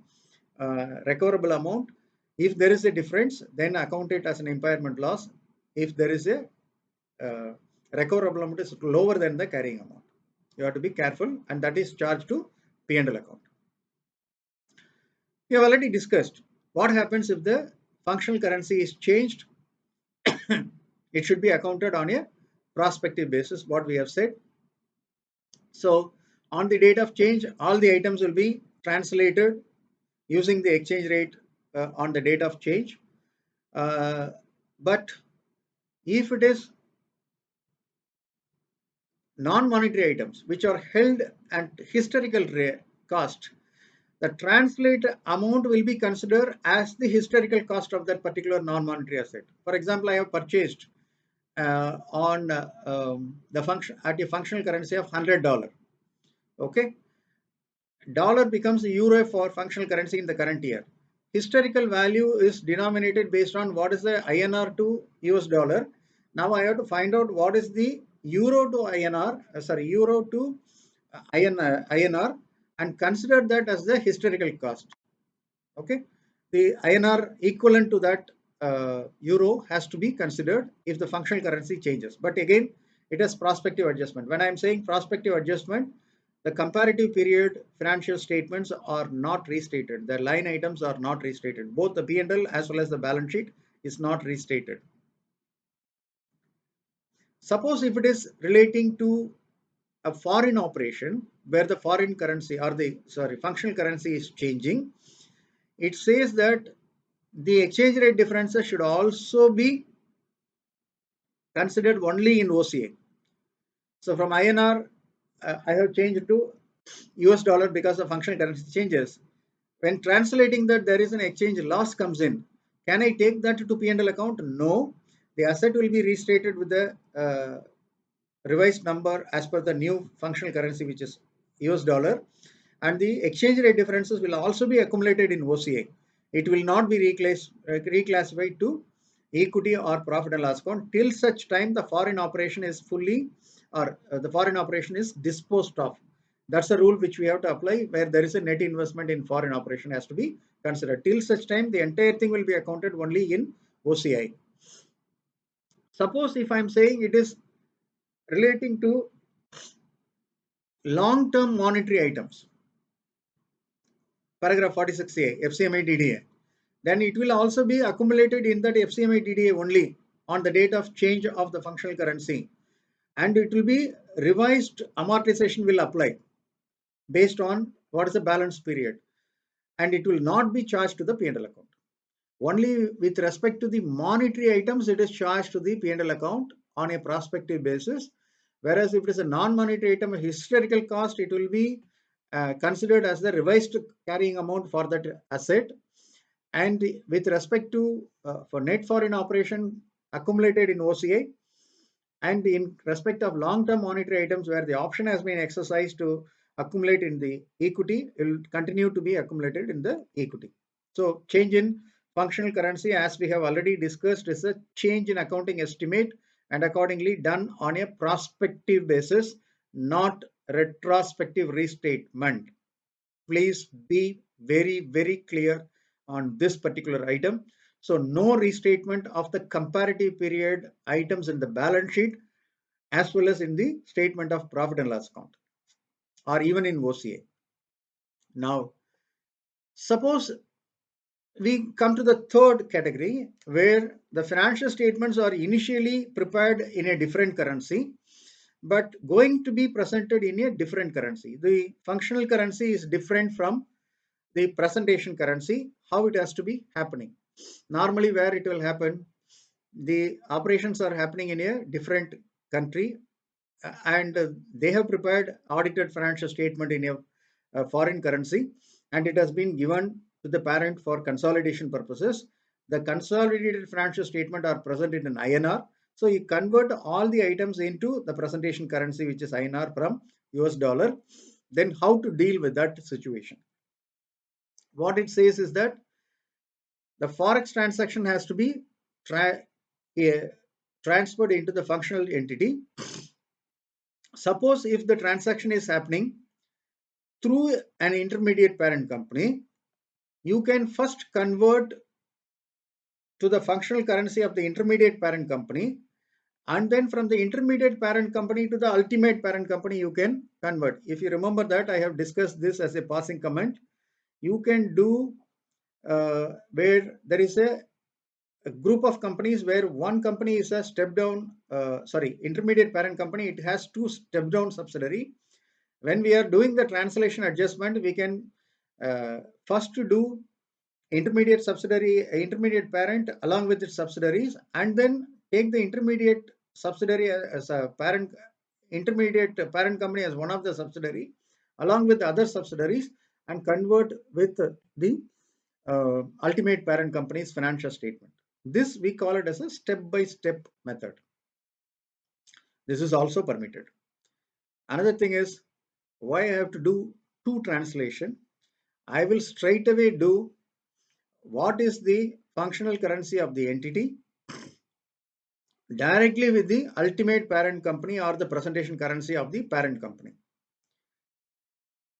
recoverable amount. If there is a difference, then account it as an impairment loss. If there is a recoverable amount is lower than the carrying amount, you have to be careful, and that is charged to P&L account. We have already discussed what happens if the functional currency is changed. It should be accounted on a prospective basis, what we have said. So on the date of change, all the items will be translated using the exchange rate on the date of change. But if it is non-monetary items which are held at historical cost, the translate amount will be considered as the historical cost of that particular non-monetary asset. For example, I have purchased on the function at a functional currency of $100. Okay, dollar becomes euro for functional currency in the current year. Historical value is denominated based on what is the INR to US dollar. Now I have to find out what is the euro to INR, euro to INR, and consider that as the historical cost. Okay, the INR equivalent to that euro has to be considered if the functional currency changes. But again, it is prospective adjustment. When I am saying prospective adjustment, the comparative period financial statements are not restated. The line items are not restated. Both the P&L as well as the balance sheet is not restated. Suppose if it is relating to a foreign operation where the foreign currency or the functional currency is changing, it says that the exchange rate differences should also be considered only in OCI. So from INR, I have changed to US dollar because the functional currency changes. When translating that, there is an exchange loss comes in. Can I take that to P&L account? No. The asset will be restated with the revised number as per the new functional currency, which is US dollar. And the exchange rate differences will also be accumulated in OCI. It will not be reclassified to equity or profit and loss account till such time the foreign operation is fully or the foreign operation is disposed of. That's the rule which we have to apply, where there is a net investment in foreign operation has to be considered. Till such time, the entire thing will be accounted only in OCI. Suppose if I'm saying it is relating to long-term monetary items, paragraph 46A, FCMI DDA, then it will also be accumulated in that FCMI DDA only on the date of change of the functional currency, and it will be revised amortization will apply based on what is the balance period, and it will not be charged to the P&L account. Only with respect to the monetary items, it is charged to the P&L account on a prospective basis. Whereas if it is a non-monetary item, a historical cost, it will be considered as the revised carrying amount for that asset. And with respect to for net foreign operation accumulated in OCI, and in respect of long-term monetary items where the option has been exercised to accumulate in the equity, it will continue to be accumulated in the equity. So change in functional currency, as we have already discussed, is a change in accounting estimate and accordingly done on a prospective basis, not retrospective restatement. Please be very, very clear on this particular item. So no restatement of the comparative period items in the balance sheet as well as in the statement of profit and loss account or even in OCA. Now, suppose we come to the third category where the financial statements are initially prepared in a different currency, but going to be presented in a different currency. The functional currency is different from the presentation currency, how it has to be happening. Normally, where it will happen, the operations are happening in a different country, and they have prepared audited financial statement in a foreign currency, and it has been given to the parent for consolidation purposes. The consolidated financial statement are presented in INR, so you convert all the items into the presentation currency, which is INR from US dollar. Then how to deal with that situation? What it says is that the forex transaction has to be uh, transferred into the functional entity. Suppose if the transaction is happening through an intermediate parent company, you can first convert to the functional currency of the intermediate parent company, and then from the intermediate parent company to the ultimate parent company you can convert. If you remember that, I have discussed this as a passing comment. You can do where there is a group of companies where one company is a step down, intermediate parent company, it has two step down subsidiary. When we are doing the translation adjustment, we can first do intermediate parent along with its subsidiaries, and then take the intermediate subsidiary as a parent, intermediate parent company as one of the subsidiary along with other subsidiaries, and convert with the ultimate parent company's financial statement. This we call it as a step-by-step method. This is also permitted. Another thing is, why I have to do two translation? I will straight away do what is the functional currency of the entity directly with the ultimate parent company or the presentation currency of the parent company.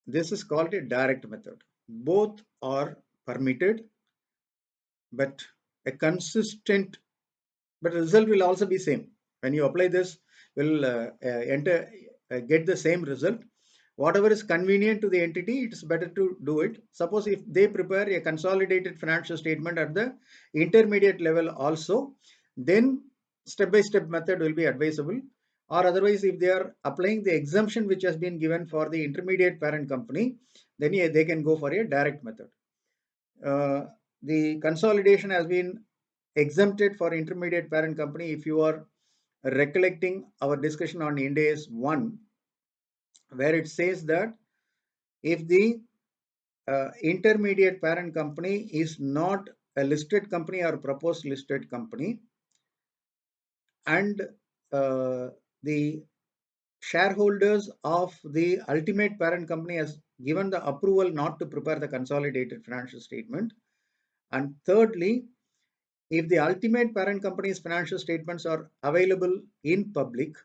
This is called a direct method. Both are permitted, but a consistent, but the result will also be same. When you apply this, will get the same result. Whatever is convenient to the entity, it's better to do it. Suppose if they prepare a consolidated financial statement at the intermediate level also, then step-by-step method will be advisable. Or otherwise, if they are applying the exemption which has been given for the intermediate parent company, then yeah, they can go for a direct method. The consolidation has been exempted for intermediate parent company. If you are recollecting our discussion on Ind AS 1, where it says that if the intermediate parent company is not a listed company or proposed listed company, and the shareholders of the ultimate parent company has given the approval not to prepare the consolidated financial statement, and thirdly, if the ultimate parent company's financial statements are available in public,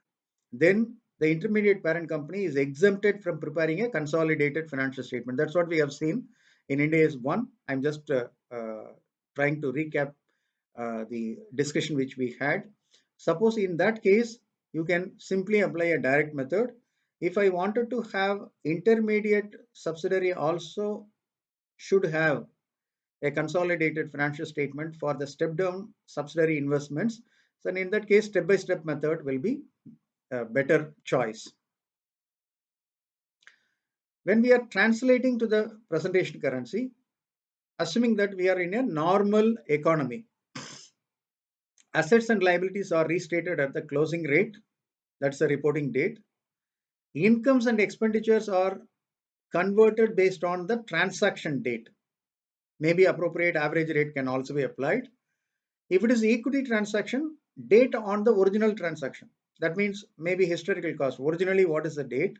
then the intermediate parent company is exempted from preparing a consolidated financial statement. That's what we have seen in Ind AS 1. I'm just trying to recap the discussion which we had. Suppose in that case, you can simply apply a direct method. If I wanted to have intermediate subsidiary also should have a consolidated financial statement for the step down subsidiary investments, then in that case, step-by-step method will be a better choice. When we are translating to the presentation currency, assuming that we are in a normal economy, assets and liabilities are restated at the closing rate, that's the reporting date. Incomes and expenditures are converted based on the transaction date. Maybe appropriate average rate can also be applied. If it is equity transaction, date on the original transaction. That means maybe historical cost. Originally, what is the date?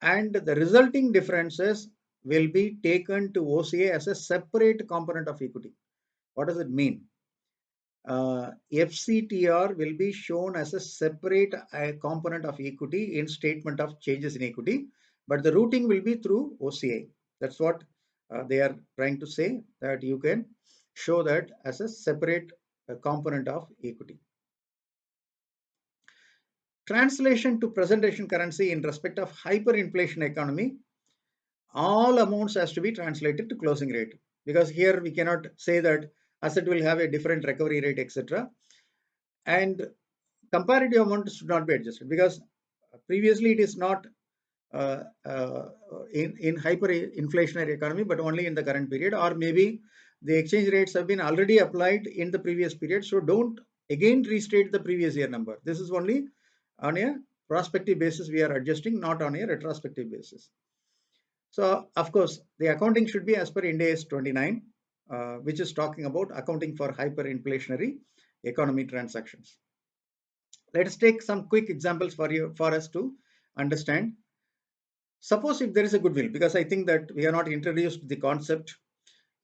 And the resulting differences will be taken to OCA as a separate component of equity. What does it mean? FCTR will be shown as a separate component of equity in statement of changes in equity, but the routing will be through OCA. That's what they are trying to say, that you can show that as a separate component of equity. Translation to presentation currency in respect of hyperinflation economy, all amounts has to be translated to closing rate, because here we cannot say that asset will have a different recovery rate, etc. And comparative amount should not be adjusted, because previously it is not uh, uh, in hyperinflationary economy, but only in the current period, or maybe the exchange rates have been already applied in the previous period. So don't again restate the previous year number. This is only on a prospective basis we are adjusting, not on a retrospective basis. So of course, the accounting should be as per Ind AS 29, which is talking about accounting for hyperinflationary economy transactions. Let us take some quick examples for us to understand. Suppose if there is a goodwill, because I think that we have not introduced the concept.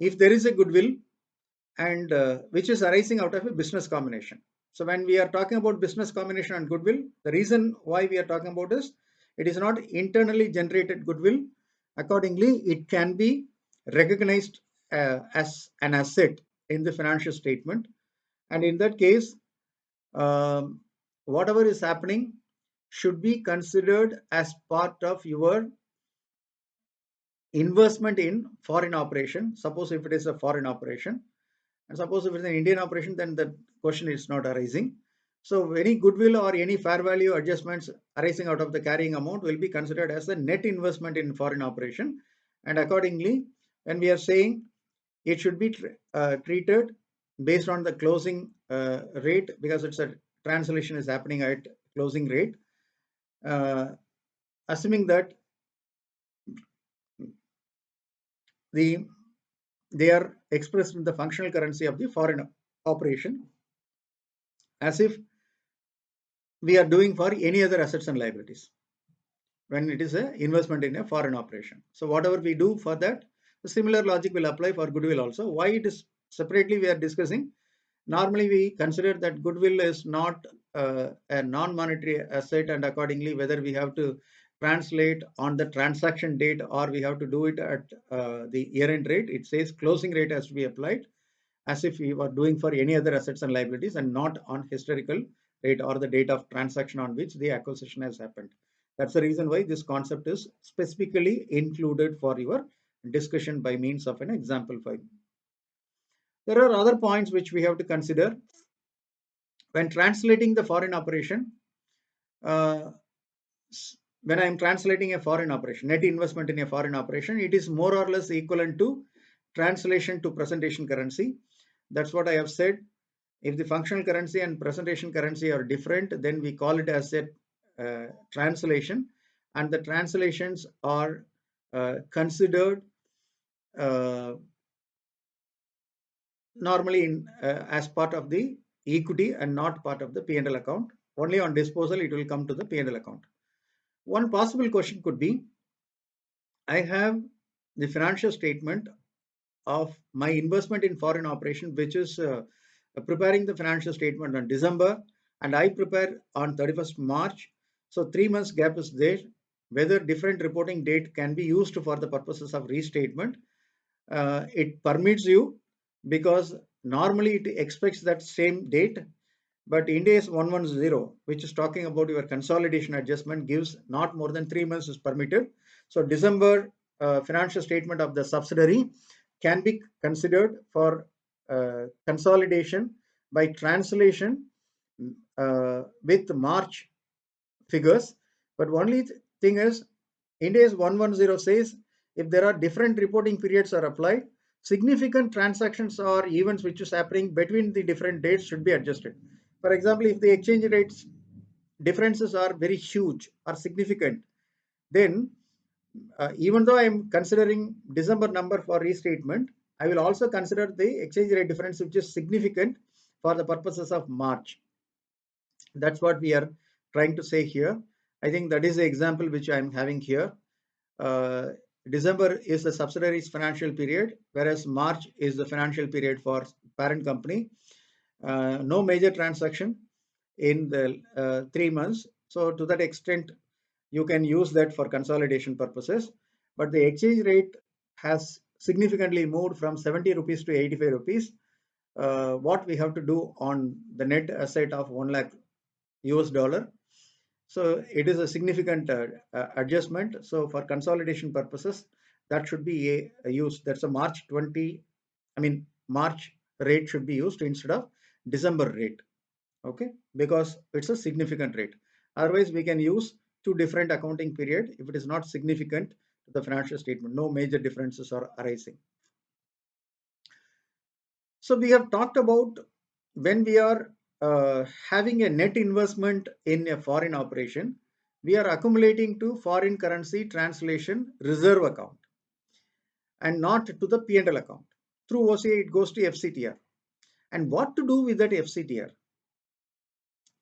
If there is a goodwill and which is arising out of a business combination. So when we are talking about business combination and goodwill, the reason why we are talking about is it is not internally generated goodwill. Accordingly, it can be recognized as an asset in the financial statement. And in that case, um, whatever is happening should be considered as part of your investment in foreign operation. Suppose if it is a foreign operation, and suppose if it's an Indian operation, then the question is not arising. So any goodwill or any fair value adjustments arising out of the carrying amount will be considered as a net investment in foreign operation. And accordingly, when we are saying it should be treated based on the closing rate, because it's a translation is happening at closing rate, uh, assuming that the they are expressed in the functional currency of the foreign operation, as if we are doing for any other assets and liabilities when it is an investment in a foreign operation. So whatever we do for that, the similar logic will apply for goodwill also. Why it is separately we are discussing? Normally we consider that goodwill is not a non-monetary asset, and accordingly whether we have to translate on the transaction date or we have to do it at the year-end rate, it says closing rate has to be applied as if we were doing for any other assets and liabilities, and not on historical rate or the date of transaction on which the acquisition has happened. That's the reason why this concept is specifically included for your discussion by means of an example file. There are other points which we have to consider when translating the foreign operation. Uh, when I'm translating a foreign operation, net investment in a foreign operation, it is more or less equivalent to translation to presentation currency. That's what I have said. If the functional currency and presentation currency are different, then we call it as a translation, and the translations are considered uh, normally as part of the equity and not part of the P&L account. Only on disposal it will come to the P&L account. One possible question could be, I have the financial statement of my investment in foreign operation, which is preparing the financial statement on December, and I prepare on 31st March. So 3 months gap is there. Whether different reporting date can be used for the purposes of restatement, it permits you, because normally it expects that same date, but Ind AS 110, which is talking about your consolidation adjustment, gives not more than 3 months is permitted. So December financial statement of the subsidiary can be considered for consolidation by translation with March figures. But only thing is, Ind AS 110 says if there are different reporting periods are applied, significant transactions or events which is happening between the different dates should be adjusted. For example, if the exchange rates differences are very huge or significant, then even though I am considering December number for restatement, I will also consider the exchange rate difference which is significant for the purposes of March. That's what we are trying to say here. I think that is the example which I'm having here. Uh, December is the subsidiary's financial period, whereas March is the financial period for parent company. No major transaction in the 3 months. So to that extent, you can use that for consolidation purposes. But the exchange rate has significantly moved from 70 rupees to 85 rupees. What we have to do on the net asset of 1 lakh US dollar. So it is a significant adjustment. So for consolidation purposes, that should be a use. That's a March 20, I mean, March rate should be used instead of December rate. Okay, because it's a significant rate. Otherwise, we can use two different accounting period if it is not significant to the financial statement. No major differences are arising. So we have talked about when we are having a net investment in a foreign operation, we are accumulating to foreign currency translation reserve account and not to the P&L account. Through OCI, it goes to FCTR. And what to do with that FCTR?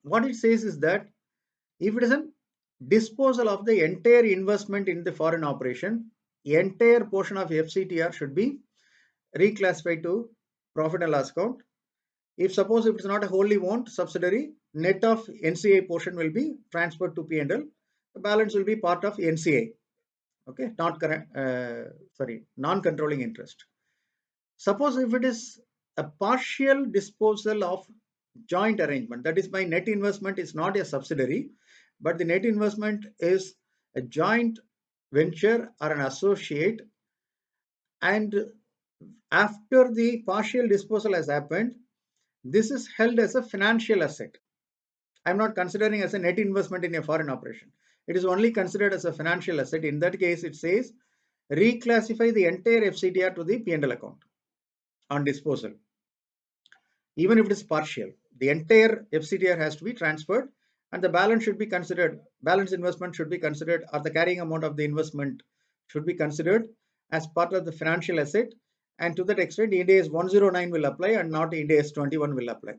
What it says is that if it is a disposal of the entire investment in the foreign operation, the entire portion of FCTR should be reclassified to profit and loss account. If suppose if it's not a wholly owned subsidiary, net of NCI portion will be transferred to P&L. The balance will be part of NCI. Okay, not non-controlling interest. Suppose if it is a partial disposal of joint arrangement, that is my net investment is not a subsidiary, but the net investment is a joint venture or an associate, and after the partial disposal has happened, this is held as a financial asset. I'm not considering as a net investment in a foreign operation. It is only considered as a financial asset. In that case, it says reclassify the entire FCTR to the P&L account on disposal. Even if it is partial, the entire FCTR has to be transferred and the balance should be considered, balance investment should be considered, or the carrying amount of the investment should be considered as part of the financial asset. And to that extent, Ind AS 109 will apply and not Ind AS 21 will apply.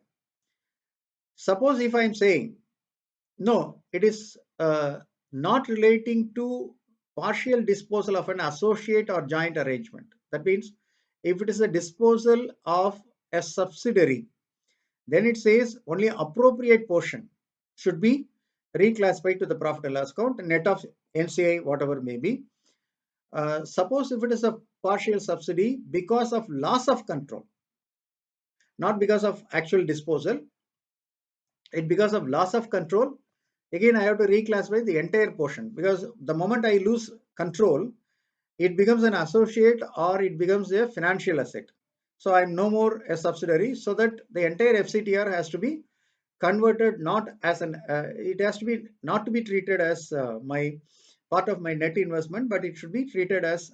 Suppose if I am saying, no, it is not relating to partial disposal of an associate or joint arrangement. That means if it is a disposal of a subsidiary, then it says only appropriate portion should be reclassified to the profit and loss account, net of NCI, whatever may be. Suppose if it is a partial subsidy because of loss of control, not because of actual disposal, it because of loss of control, again I have to reclassify the entire portion, because the moment I lose control, it becomes an associate or it becomes a financial asset. So I'm no more a subsidiary, so that the entire FCTR has to be converted not as an, it has to be not to be treated as my part of my net investment, but it should be treated as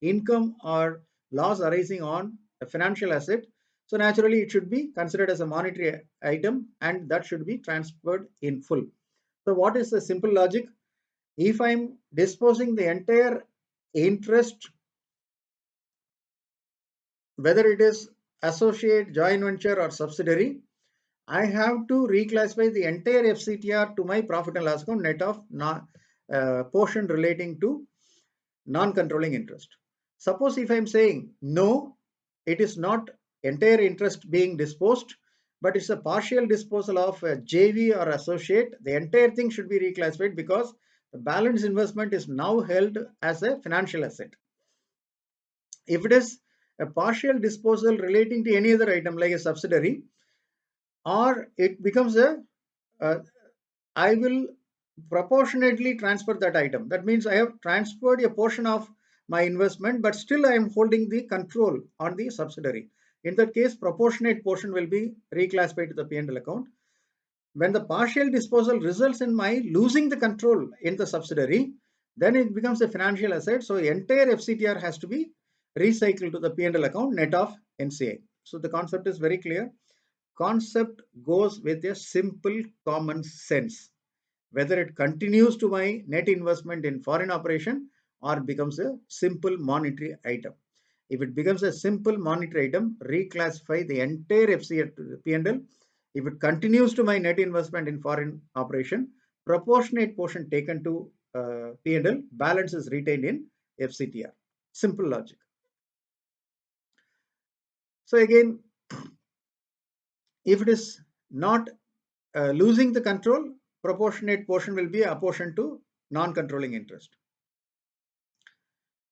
income or loss arising on a financial asset. So naturally, it should be considered as a monetary item and that should be transferred in full. So what is the simple logic? If I'm disposing the entire interest, whether it is associate, joint venture or subsidiary, I have to reclassify the entire FCTR to my profit and loss account, net of portion relating to non-controlling interest. Suppose if I'm saying no, it is not entire interest being disposed, but it's a partial disposal of a JV or associate, the entire thing should be reclassified because the balance investment is now held as a financial asset. If it is a partial disposal relating to any other item like a subsidiary, or it becomes a I will proportionately transfer that item. That means I have transferred a portion of my investment, but still I am holding the control on the subsidiary. In that case, proportionate portion will be reclassified to the P&L account. When the partial disposal results in my losing the control in the subsidiary, then it becomes a financial asset. So the entire FCTR has to be recycled to the P&L account, net of NCI. So the concept is very clear. Concept goes with a simple common sense, whether it continues to my net investment in foreign operation or becomes a simple monetary item. If it becomes a simple monetary item, reclassify the entire FCTR to the P&L. If it continues to my net investment in foreign operation, proportionate portion taken to P&L, balance is retained in FCTR. Simple logic. So again, if it is not losing the control, proportionate portion will be apportioned to non-controlling interest.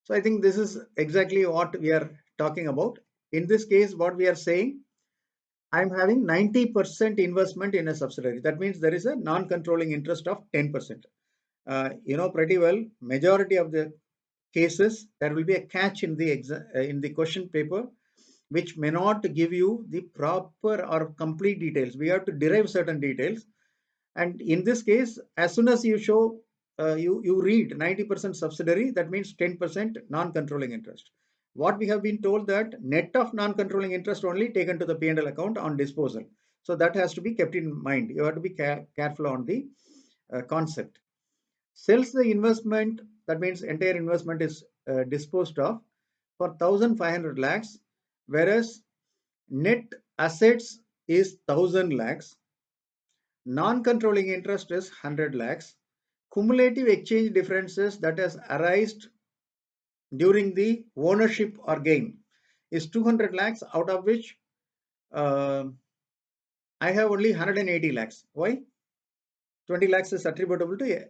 So I think this is exactly what we are talking about. In this case, what we are saying, I'm having 90% investment in a subsidiary. That means there is a non-controlling interest of 10%. You know pretty well, majority of the cases, there will be a catch in the question paper, which may not give you the proper or complete details. We have to derive certain details. And in this case, as soon as you show you read 90% subsidiary, that means 10% non-controlling interest. What we have been told that net of non-controlling interest only taken to the P&L account on disposal. So that has to be kept in mind. You have to be careful on the concept. Sells the investment, that means entire investment is disposed of for 1,500 lakhs, whereas net assets is 1,000 lakhs, non-controlling interest is 100 lakhs, cumulative exchange differences that has arisen during the ownership or gain is 200 lakhs, out of which uh, I have only 180 lakhs. Why? 20 lakhs is attributable to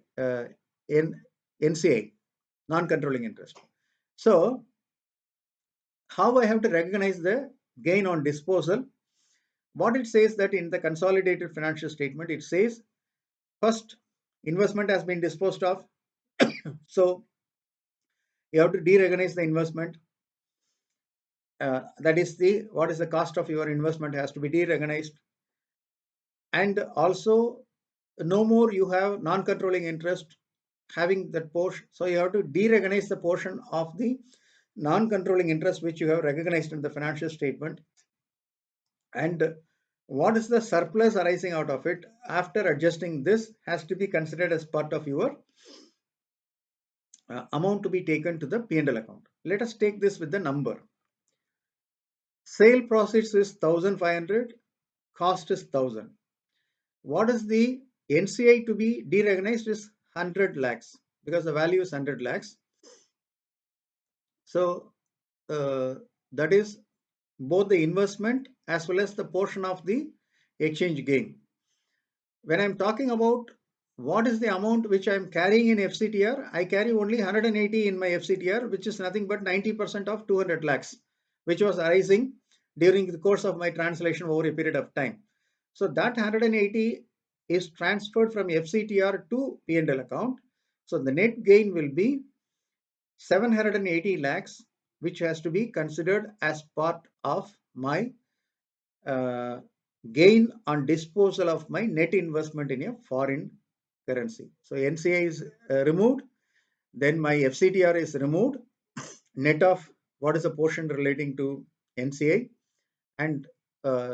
NCI, non-controlling interest. So how I have to recognize the gain on disposal? What it says that in the consolidated financial statement, it says first investment has been disposed of. So you have to de-recognize the investment. That is what is the cost of your investment has to be de-recognized. And also no more you have non-controlling interest having that portion. So you have to de-recognize the portion of the non-controlling interest which you have recognized in the financial statement. And what is the surplus arising out of it after adjusting this has to be considered as part of your amount to be taken to the P&L account. Let us take this with the number. Sale proceeds is 1,500, cost is 1,000. What is the NCI to be derecognized is 100 lakhs because the value is 100 lakhs. So that is both the investment as well as the portion of the exchange gain. When I'm talking about what is the amount which I'm carrying in FCTR, I carry only 180 in my FCTR, which is nothing but 90% of 200 lakhs, which was arising during the course of my translation over a period of time. So that 180 is transferred from FCTR to P&L account. So the net gain will be 780 lakhs, which has to be considered as part of my gain on disposal of my net investment in a foreign currency. So NCI is removed, then my FCTR is removed, net of what is the portion relating to NCI, and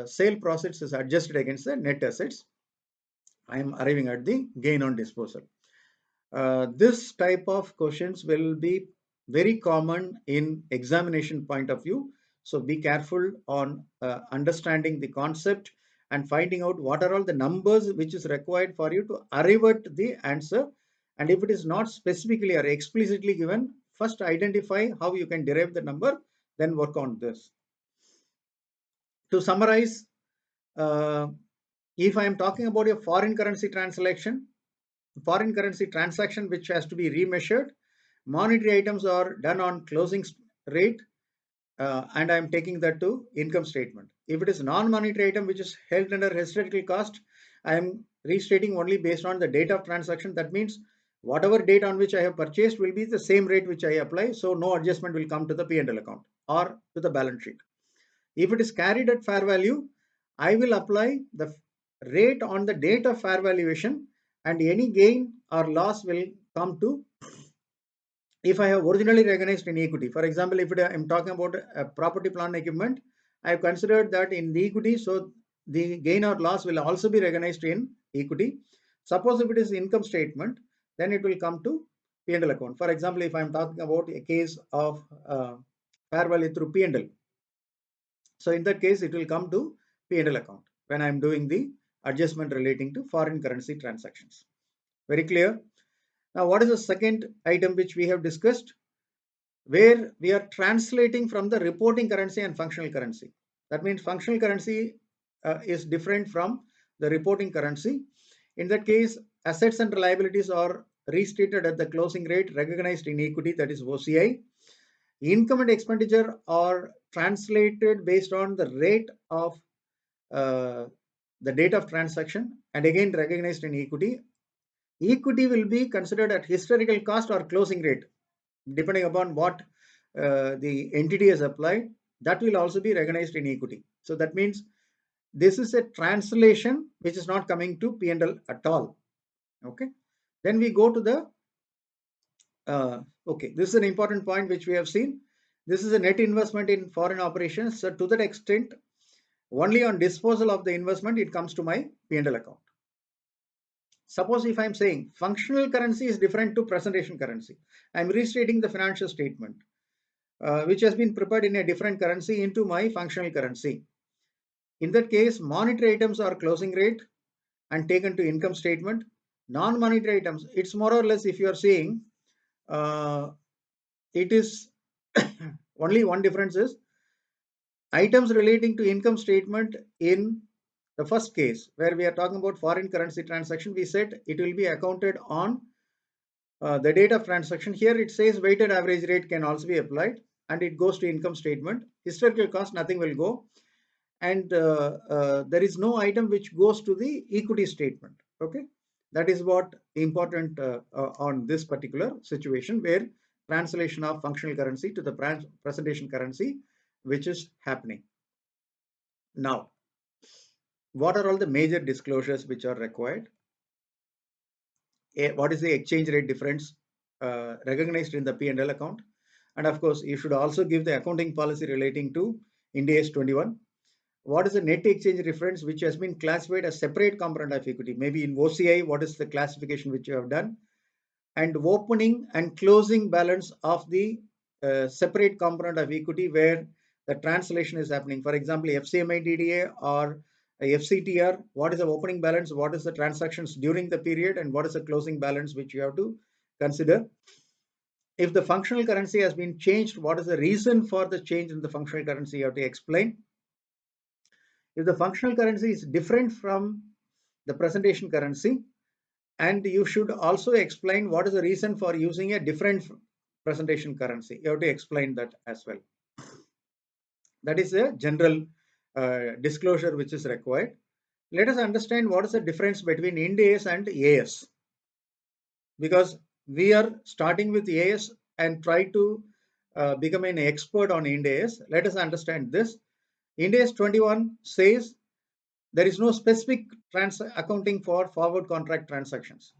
sale proceeds is adjusted against the net assets. I am arriving at the gain on disposal. This type of questions will be very common in examination point of view. So be careful on understanding the concept and finding out what are all the numbers which is required for you to arrive at the answer. And if it is not specifically or explicitly given, first identify how you can derive the number, then work on this. To summarize, if I am talking about a foreign currency transaction which has to be remeasured, monetary items are done on closing rate, and I am taking that to income statement. If it is non-monetary item which is held under historical cost, I am restating only based on the date of transaction. That means whatever date on which I have purchased will be the same rate which I apply, so no adjustment will come to the P&L account or to the balance sheet. If it is carried at fair value, I will apply the rate on the date of fair valuation, and any gain or loss will come to if I have originally recognized in equity. For example, if I am talking about a property, plant, equipment, I have considered that in the equity, so the gain or loss will also be recognized in equity. Suppose if it is income statement, then it will come to P&L account. For example, if I am talking about a case of fair value through P&L, so in that case, it will come to P&L account when I am doing the adjustment relating to foreign currency transactions. Very clear? Now, what is the second item which we have discussed? Where we are translating from the reporting currency and functional currency. That means functional currency is different from the reporting currency. In that case, assets and liabilities are restated at the closing rate recognized in equity, that is OCI. Income and expenditure are translated based on the rate of the date of transaction and again recognized in equity. Equity will be considered at historical cost or closing rate, depending upon what the entity has applied. That will also be recognized in equity. So that means this is a translation which is not coming to P&L at all. Okay. Then we go to the Okay, this is an important point which we have seen. This is a net investment in foreign operations. So to that extent, only on disposal of the investment, it comes to my P&L account. Suppose if I'm saying functional currency is different to presentation currency, I'm restating the financial statement, which has been prepared in a different currency into my functional currency. In that case, monetary items are closing rate and taken to income statement. Non-monetary items, it's more or less if you are saying uh, it is only one difference is items relating to income statement in the first case where we are talking about foreign currency transaction, we said it will be accounted on the date of transaction. Here it says weighted average rate can also be applied and it goes to income statement. Historical cost, nothing will go. And there is no item which goes to the equity statement. Okay, that is what important on this particular situation where translation of functional currency to the presentation currency which is happening. Now, what are all the major disclosures which are required? What is the exchange rate difference recognized in the P&L account? And of course, you should also give the accounting policy relating to Ind AS 21. What is the net exchange difference which has been classified as separate component of equity? Maybe in OCI, what is the classification which you have done? And opening and closing balance of the separate component of equity where the translation is happening. For example, FCMI DDA or FCTR, what is the opening balance, what is the transactions during the period, and what is the closing balance which you have to consider. If the functional currency has been changed, what is the reason for the change in the functional currency? You have to explain. If the functional currency is different from the presentation currency, and you should also explain what is the reason for using a different presentation currency. You have to explain that as well. That is a general disclosure which is required. Let us understand what is the difference between Ind AS and AS, because we are starting with AS and try to become an expert on Ind AS. Let us understand this. Ind AS 21 says there is no specific accounting for forward contract transactions.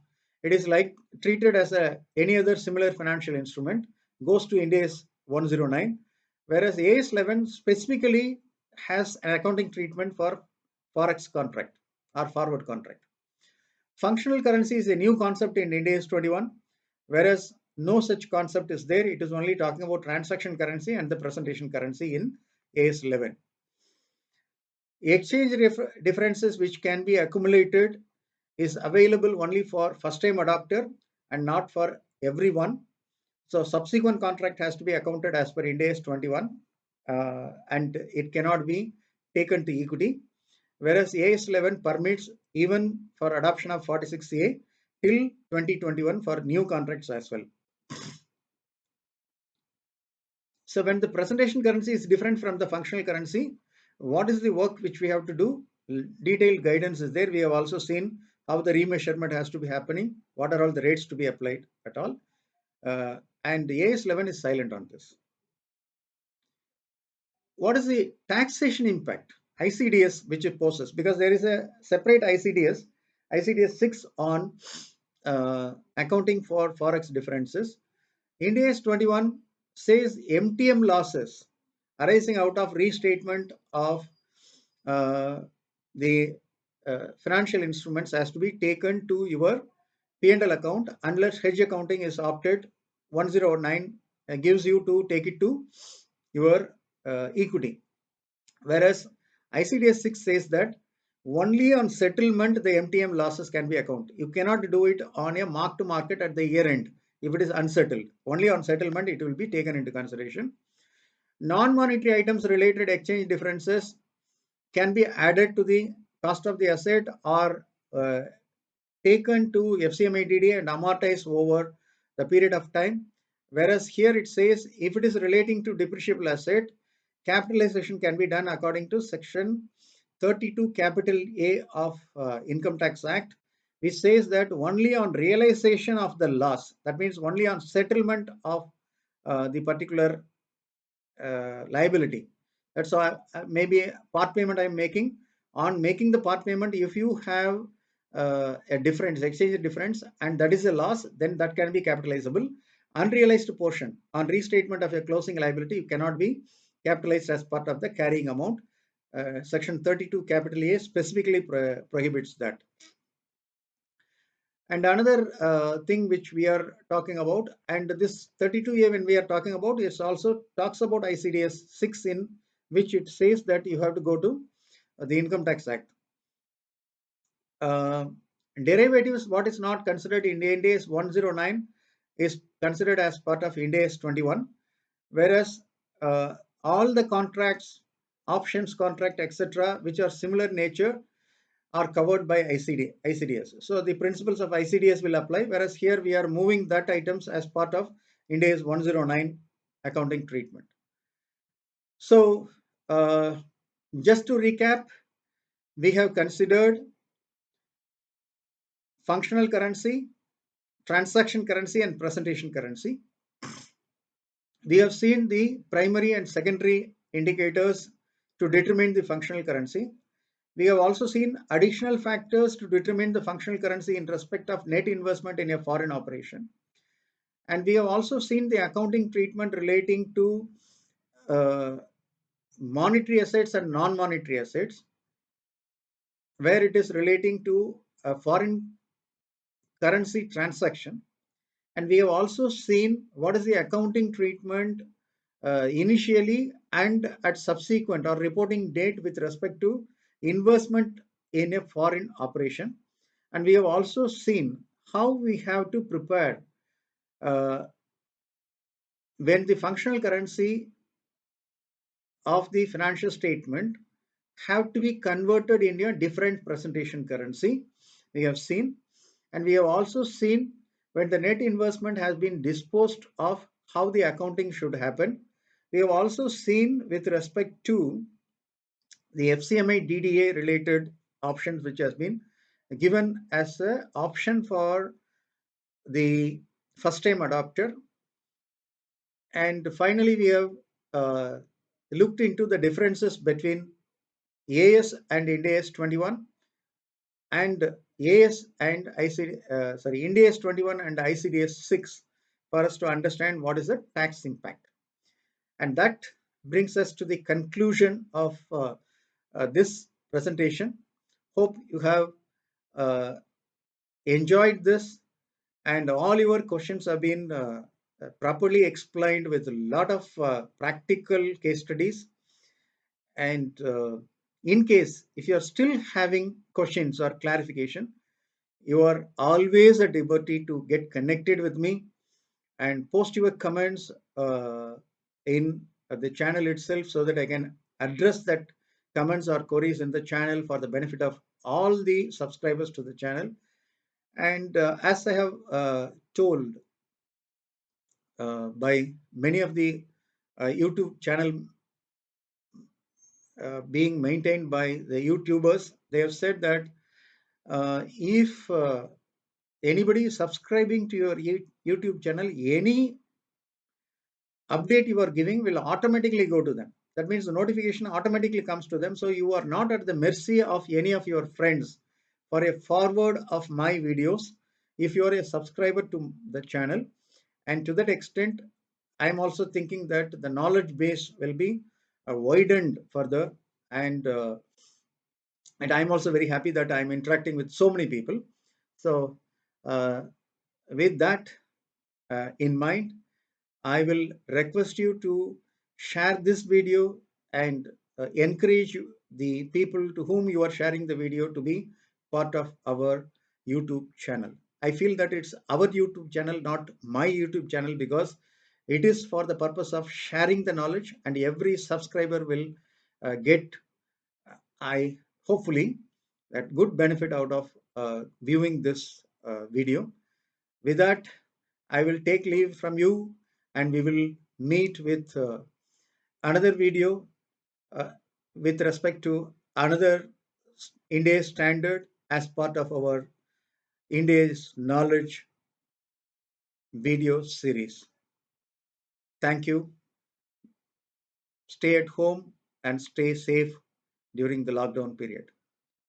It is like treated as any other similar financial instrument, goes to Ind AS 109, whereas AS 11 specifically has an accounting treatment for forex contract or forward contract. Functional currency is a new concept in Ind AS 21, whereas no such concept is there. It is only talking about transaction currency and the presentation currency in AS 11. Exchange differences which can be accumulated is available only for first time adopter and not for everyone. So subsequent contract has to be accounted as per Ind AS 21 and it cannot be taken to equity, whereas AS 11 permits even for adoption of 46A till 2021 for new contracts as well. So when the presentation currency is different from the functional currency, what is the work which we have to do? Detailed guidance is there. We have also seen how the remeasurement has to be happening, what are all the rates to be applied at all. And the AS 11 is silent on this. What is the taxation impact? ICDS which it poses, because there is a separate ICDS 6 on accounting for forex differences. Ind AS 21 says MTM losses arising out of restatement of the financial instruments has to be taken to your P&L account unless hedge accounting is opted. 109 gives you to take it to your equity, whereas ICDS 6 says that only on settlement the MTM losses can be accounted. You cannot do it on a mark to market at the year end if it is unsettled. Only on settlement it will be taken into consideration. Non-monetary items related exchange differences can be added to the cost of the asset or taken to FCMI DDA and amortized over the period of time. Whereas here it says if it is relating to depreciable asset, capitalization can be done according to section 32 capital A of Income Tax Act, which says that only on realization of the loss, that means only on settlement of the particular liability. That's why maybe part payment I'm making. On making the part payment, if you have a difference, exchange difference, and that is a loss, then that can be capitalizable. unrealized portion on restatement of a closing liability cannot be capitalized as part of the carrying amount. Section 32 capital A specifically prohibits that. And another thing which we are talking about, and this 32A when we are talking about, it also talks about ICDS 6, in which it says that you have to go to the Income Tax Act. Derivatives, what is not considered in Ind AS 109 is considered as part of Ind AS 21, whereas all the contracts, options contract, etc., which are similar nature, are covered by ICDS. So the principles of ICDS will apply, whereas here we are moving that items as part of Ind AS 109 accounting treatment. So just to recap, we have considered functional currency, transaction currency, and presentation currency. We have seen the primary and secondary indicators to determine the functional currency. We have also seen additional factors to determine the functional currency in respect of net investment in a foreign operation. And we have also seen the accounting treatment relating to monetary assets and non-monetary assets, where it is relating to a foreign currency transaction. And we have also seen what is the accounting treatment initially and at subsequent or reporting date with respect to investment in a foreign operation. And we have also seen how we have to prepare when the functional currency of the financial statement have to be converted into a different presentation currency. We have seen, and we have also seen when the net investment has been disposed of, how the accounting should happen. We have also seen with respect to the FCMI DDA related options which has been given as an option for the first time adopter. And finally, we have looked into the differences between AS and Ind AS 21 and AS and Ind AS 21 and ICDS 6 for us to understand what is the tax impact. And that brings us to the conclusion of this presentation. Hope you have enjoyed this, and all your questions have been properly explained with a lot of practical case studies. And in case if you are still having questions or clarification, you are always at liberty to get connected with me and post your comments in the channel itself, so that I can address that comments or queries in the channel for the benefit of all the subscribers to the channel. And as I have told by many of the YouTube channel being maintained by the YouTubers, they have said that if anybody is subscribing to your YouTube channel, any update you are giving will automatically go to them. That means the notification automatically comes to them. So you are not at the mercy of any of your friends for a forward of my videos if you are a subscriber to the channel. And to that extent, I am also thinking that the knowledge base will be widened further. And I'm also very happy that I'm interacting with so many people. So with that in mind, I will request you to share this video and encourage the people to whom you are sharing the video to be part of our YouTube channel. I feel that it's our YouTube channel, not my YouTube channel, because it is for the purpose of sharing the knowledge, and every subscriber will get, I hopefully, that good benefit out of viewing this video. With that, I will take leave from you, and we will meet with another video with respect to another Ind AS standard as part of our Ind AS knowledge video series. Thank you. Stay at home and stay safe during the lockdown period.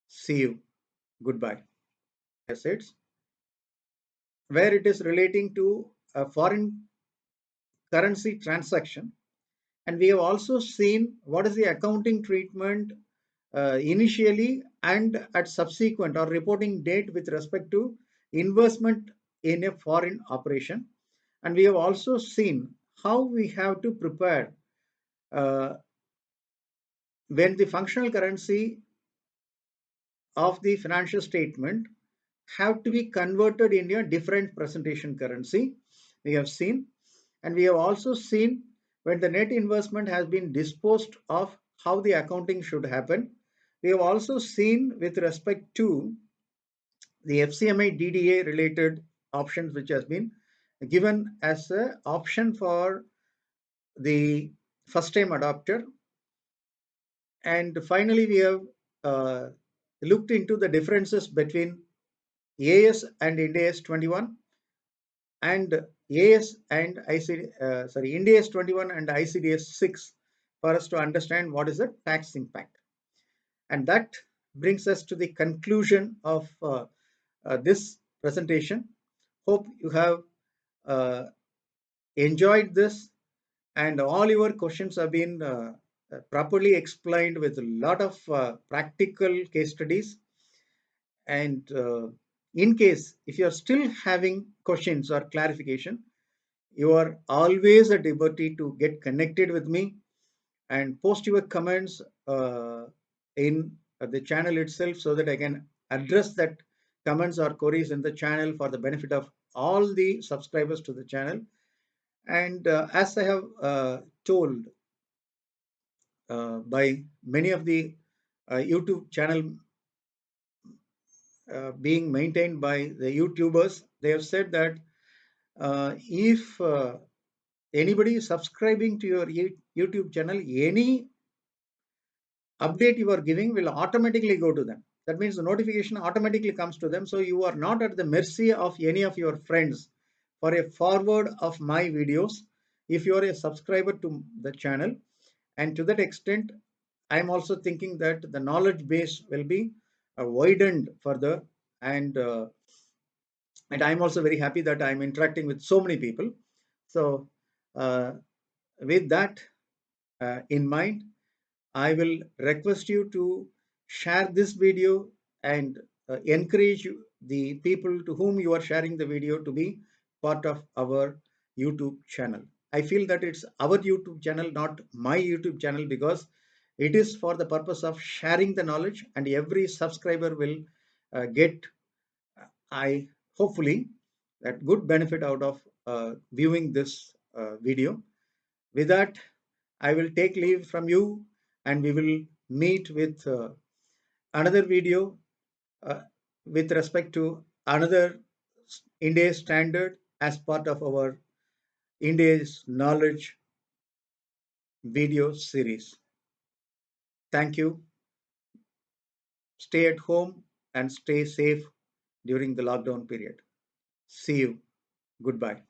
See you. Goodbye. Assets, where it is relating to a foreign currency transaction, and we have also seen what is the accounting treatment initially and at subsequent or reporting date with respect to investment in a foreign operation. And we have also seen how we have to prepare uh, when the functional currency of the financial statement have to be converted into a different presentation currency. We have seen, and we have also seen when the net investment has been disposed of, how the accounting should happen. We have also seen with respect to the FCMI DDA related options, which has been given as an option for the first time adopter. And finally, we have uh, looked into the differences between AS and Ind AS 21 and AS and Ind AS 21 and ICDS 6 for us to understand what is the tax impact. And that brings us to the conclusion of this presentation. Hope you have uh, enjoyed this, and all your questions have been properly explained with a lot of practical case studies. And in case if you are still having questions or clarification, you are always at liberty to get connected with me and post your comments in the channel itself, so that I can address that comments or queries in the channel for the benefit of all the subscribers to the channel. And as I have told by many of the YouTube channel being maintained by the YouTubers, they have said that if anybody is subscribing to your YouTube channel, any update you are giving will automatically go to them. That means the notification automatically comes to them. So you are not at the mercy of any of your friends for a forward of my videos if you are a subscriber to the channel. And to that extent, I am also thinking that the knowledge base will be widened further. And I'm also very happy that I'm interacting with so many people. So uh, with that in mind, I will request you to share this video and encourage the people to whom you are sharing the video to be part of our YouTube channel. I feel that it's our YouTube channel, not my YouTube channel, because it is for the purpose of sharing the knowledge, and every subscriber will get, I hopefully, that good benefit out of viewing this video. With that, I will take leave from you, and we will meet with another video uh, with respect to another Ind AS standard as part of our Ind AS knowledge video series. Thank you. Stay at home and stay safe during the lockdown period. See you. Goodbye.